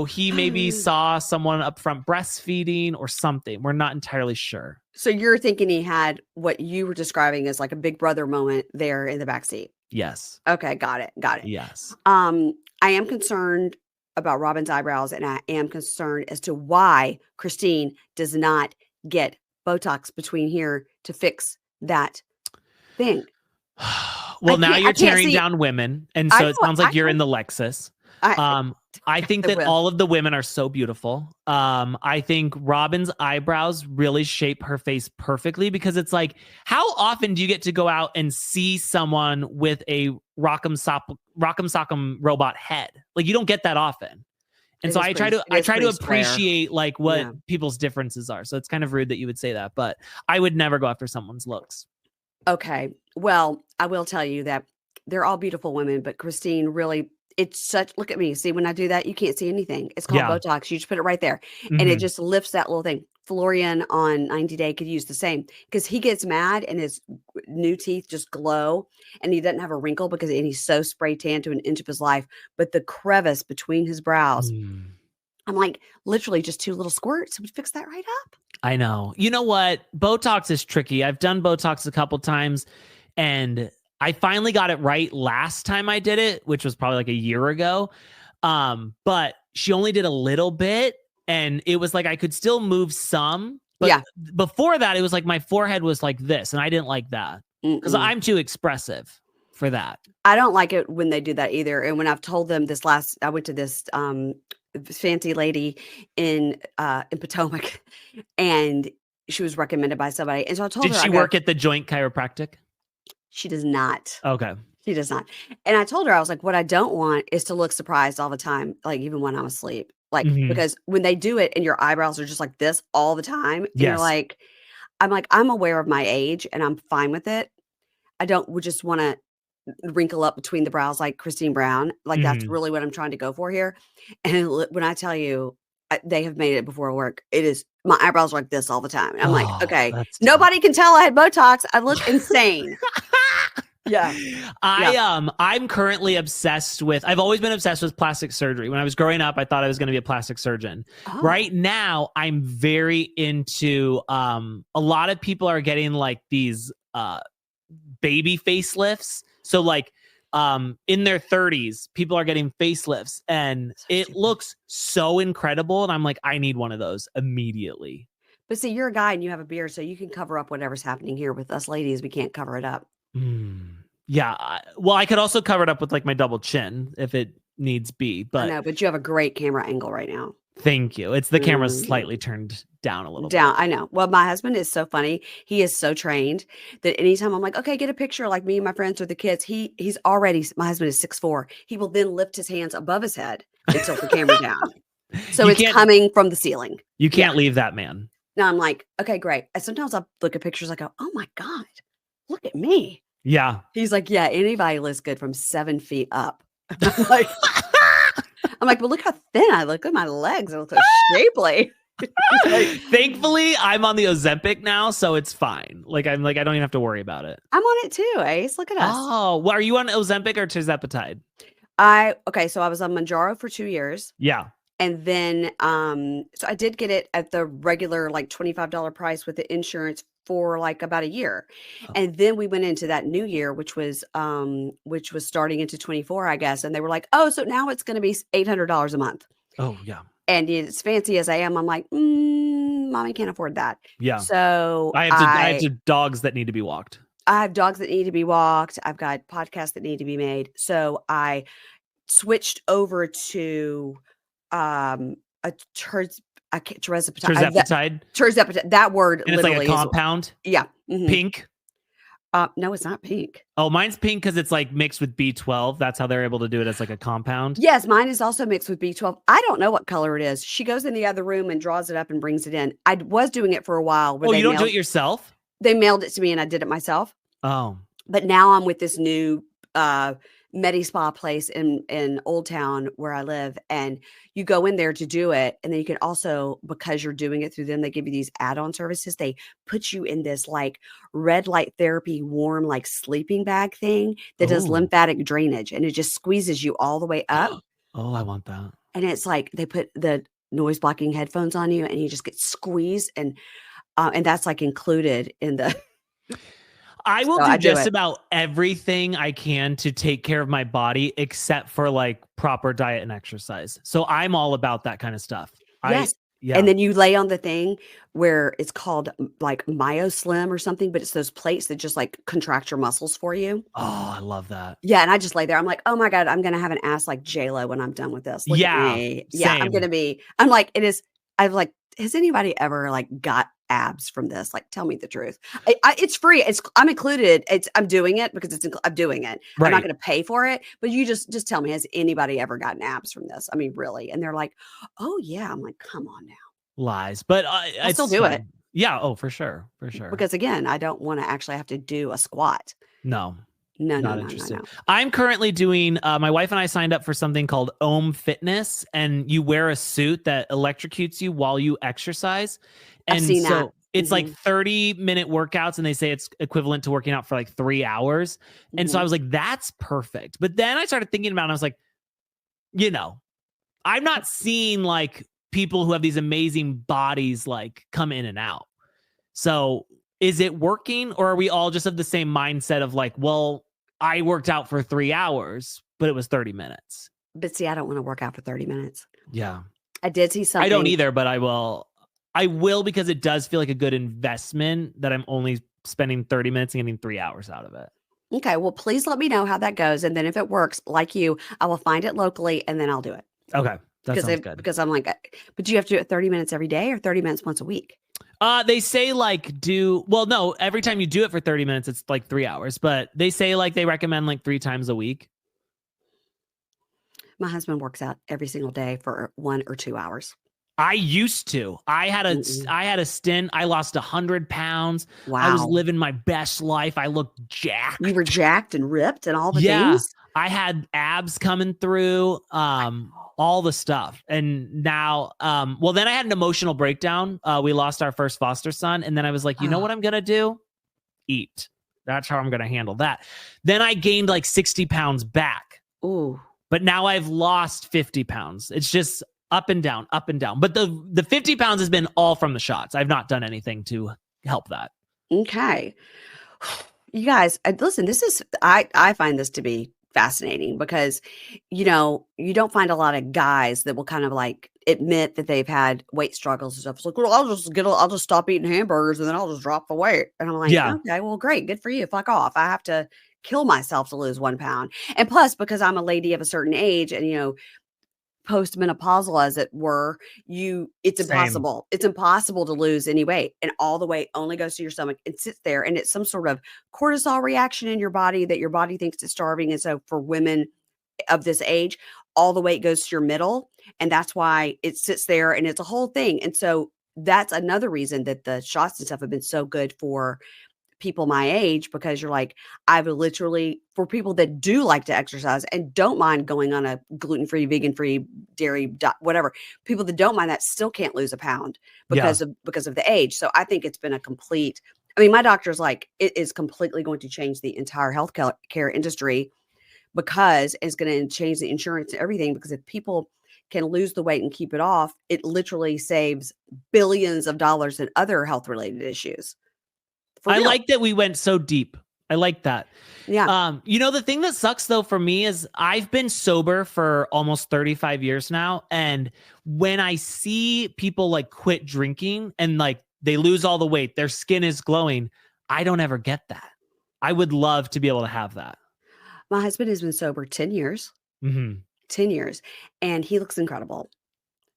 he maybe saw someone up front breastfeeding or something. We're not entirely sure. So you're thinking he had what you were describing as like a big brother moment there in the backseat? Yes. Okay. Got it. Yes. I am concerned about Robin's eyebrows, and I am concerned as to why Christine does not get Botox between here to fix that thing. Well, now you're tearing down women, and so it sounds like you're in the Lexus. I think that all of the women are so beautiful. I think Robin's eyebrows really shape her face perfectly, because it's like, how often do you get to go out and see someone with a Rock'em Sock'em robot head? Like, you don't get that often. And so I try to appreciate like what people's differences are. So it's kind of rude that you would say that, but I would never go after someone's looks. Okay. Well, I will tell you that they're all beautiful women, but Christine really, it's such, look at me. See, when I do that, you can't see anything. It's called Botox. You just put it right there and it just lifts that little thing. Florian on 90 Day could use the same because he gets mad and his new teeth just glow and he doesn't have a wrinkle because and he's so spray tan to an inch of his life. But the crevice between his brows, I'm like, literally just 2 little squirts would fix that right up. I know. You know what? Botox is tricky. I've done Botox a couple times and I finally got it right last time I did it, which was probably like a year ago. But she only did a little bit. And it was like I could still move some. But before that, it was like my forehead was like this. And I didn't like that because I'm too expressive for that. I don't like it when they do that either. And when I've told them this I went to this fancy lady in Potomac and she was recommended by somebody. And so I told her. Did she work at the Joint Chiropractic? She does not. Okay. She does not. And I told her, I was like, what I don't want is to look surprised all the time. Like even when I'm asleep. Like, because when they do it and your eyebrows are just like this all the time, and you're like, I'm aware of my age and I'm fine with it. I don't just want to wrinkle up between the brows like Christine Brown. Like that's really what I'm trying to go for here. And when I tell you, they have made it before work. It is, my eyebrows are like this all the time. And I'm like, okay, nobody can tell I had Botox. I look insane. Yeah. I'm currently obsessed with, I've always been obsessed with plastic surgery. When I was growing up, I thought I was going to be a plastic surgeon. Right now, I'm very into, a lot of people are getting like these baby facelifts. So like in their 30s, people are getting facelifts and it looks so incredible. And I'm like, I need one of those immediately. But see, you're a guy and you have a beard, so you can cover up whatever's happening here. With us ladies, we can't cover it up. Yeah. Well, I could also cover it up with like my double chin if it needs be. But I know, but you have a great camera angle right now. Thank you. It's the camera's slightly turned down a little bit. I know. Well, my husband is so funny. He is so trained that anytime I'm like, okay, get a picture like me and my friends or the kids, he's already, my husband is 6'4". He will then lift his hands above his head and tilt the camera down. So it's coming from the ceiling. You can't leave that man. Now I'm like, okay, great. And sometimes I look at pictures, I go, oh my God, look at me. Yeah. He's like, yeah, anybody looks good from 7 feet up. I'm like, but look how thin I look. Look at my legs. I look so shapely. Thankfully, I'm on the Ozempic now, so it's fine. I don't even have to worry about it. I'm on it too, Ace. Look at us. Oh, well, are you on Ozempic or tirzepatide? So I was on Mounjaro for 2 years. Yeah. And then, so I did get it at the regular, like $25 price with the insurance for like about a year. And then we went into that new year, which was starting into 24, I guess. And they were like, oh, so now it's going to be $800 a month. Oh, yeah. And as fancy as I am, I'm like, mommy can't afford that. Yeah. So I have dogs that need to be walked. I have dogs that need to be walked. I've got podcasts that need to be made. So I switched over to a tirzepatide. Tirzepatide. That word and literally it's like a compound. Yeah. Pink. No, it's not pink. Oh, mine's pink because it's like mixed with B12. That's how they're able to do it as like a compound. Yes, mine is also mixed with B12. I don't know what color it is. She goes in the other room and draws it up and brings it in. I was doing it for a while. Oh, you don't do it yourself? They mailed it to me and I did it myself. Oh. But now I'm with this new Medi Spa place in Old Town where I live, and you go in there to do it, and then you can also, because you're doing it through them, they give you these add-on services. They put you in this like red light therapy warm like sleeping bag thing that does lymphatic drainage, and it just squeezes you all the way up. Oh, I want that. And it's like they put the noise blocking headphones on you and you just get squeezed, and that's like included in the I will do just about everything I can to take care of my body except for like proper diet and exercise. So I'm all about that kind of stuff. Yes. And then you lay on the thing where it's called like MyoSlim or something, but it's those plates that just like contract your muscles for you. Oh, I love that. Yeah. And I just lay there. I'm like, oh my God, I'm going to have an ass like J-Lo when I'm done with this. Look at me. Yeah. I'm like, has anybody ever like got abs from this? Like, tell me the truth. It's free. I'm included. I'm doing it because I'm doing it. Right. I'm not going to pay for it, but you just tell me, has anybody ever gotten abs from this? I mean, really? And they're like, oh yeah. I'm like, come on now. Lies, but I still do it. Yeah. Oh, for sure. For sure. Because again, I don't want to actually have to do a squat. No. No, Not interested. I'm currently doing, my wife and I signed up for something called Ohm Fitness, and you wear a suit that electrocutes you while you exercise. And I've seen that. It's like 30-minute workouts, and they say it's equivalent to working out for like 3 hours. And so I was like, that's perfect. But then I started thinking about it, and I was like, you know, I'm not seeing like people who have these amazing bodies like come in and out. So is it working, or are we all just of the same mindset of like, well, I worked out for 3 hours, but it was 30 minutes. But see, I don't want to work out for 30 minutes. Yeah. I did see something. I don't either, but I will because it does feel like a good investment that I'm only spending 30 minutes and getting 3 hours out of it. Okay. Well, please let me know how that goes. And then if it works, like you, I will find it locally and then I'll do it. Okay. That sounds good. Because I'm like, but do you have to do it 30 minutes every day or 30 minutes once a week? They say like no, every time you do it for 30 minutes, it's like 3 hours, but they say like they recommend like 3 times a week. My husband works out every single day for 1 or 2 hours. I used to. I had a stint. I lost 100 pounds. Wow. I was living my best life. I looked jacked. You were jacked and ripped and all the things? I had abs coming through, all the stuff. And now, then I had an emotional breakdown. We lost our first foster son. And then I was like, you know what I'm going to do? Eat. That's how I'm going to handle that. Then I gained like 60 pounds back. Ooh. But now I've lost 50 pounds. It's just up and down, up and down. But the 50 pounds has been all from the shots. I've not done anything to help that. Okay. You guys, listen, I find this to be fascinating because, you don't find a lot of guys that will kind of like admit that they've had weight struggles and stuff. It's like, well, I'll just stop eating hamburgers and then I'll just drop the weight. And I'm like, okay, well, great. Good for you. Fuck off. I have to kill myself to lose 1 pound. And plus, because I'm a lady of a certain age and, postmenopausal as it were, it's impossible. It's impossible to lose any weight. And all the weight only goes to your stomach and sits there. And it's some sort of cortisol reaction in your body that your body thinks it's starving. And so for women of this age, all the weight goes to your middle. And that's why it sits there and it's a whole thing. And so that's another reason that the shots and stuff have been so good for people my age, because you're like, I've literally, for people that do like to exercise and don't mind going on a gluten-free, vegan-free, dairy, whatever, people that don't mind that still can't lose a pound because of the age. So I think it's been my doctor's like, it is completely going to change the entire healthcare industry because it's going to change the insurance and everything, because if people can lose the weight and keep it off, it literally saves billions of dollars in other health related issues. I like that we went so deep. I like that. Yeah. The thing that sucks though for me is I've been sober for almost 35 years now. And when I see people like quit drinking and like they lose all the weight, their skin is glowing, I don't ever get that. I would love to be able to have that. My husband has been sober 10 years. 10 years. And he looks incredible.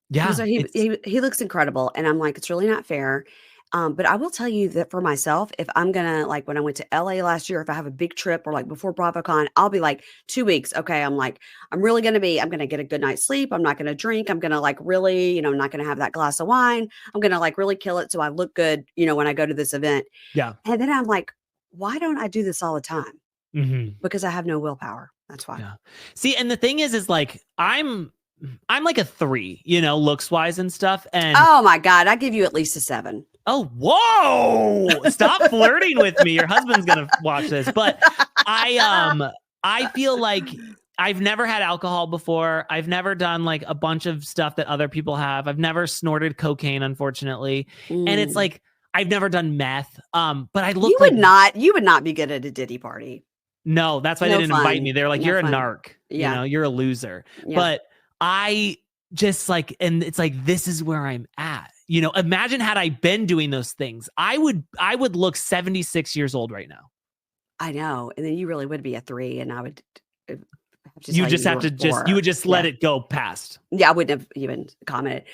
Yeah. So he looks incredible. And I'm like, it's really not fair. But I will tell you that for myself, if I'm going to, like when I went to LA last year, if I have a big trip or like before BravoCon, I'll be like 2 weeks. Okay. I'm like, I'm going to get a good night's sleep. I'm not going to drink. I'm going to like really, I'm not going to have that glass of wine. I'm going to like really kill it so I look good, when I go to this event. Yeah. And then I'm like, why don't I do this all the time? Because I have no willpower. That's why. Yeah. See, and the thing is like, I'm like a 3, looks wise and stuff. And oh my God, I give you at least a 7. Oh, whoa! Stop flirting with me. Your husband's gonna watch this. But I feel like I've never had alcohol before. I've never done like a bunch of stuff that other people have. I've never snorted cocaine, unfortunately. And it's like I've never done meth. But I look you would not be good at a Diddy party. No, that's why they didn't invite me. They're like, you're a narc. Yeah. You're a loser. Yeah. But I just like, and it's like, this is where I'm at. Imagine had I been doing those things, I would look 76 years old right now. I know. And then you really would be a 3 and I would you would just let it go past. Yeah, I wouldn't have even commented.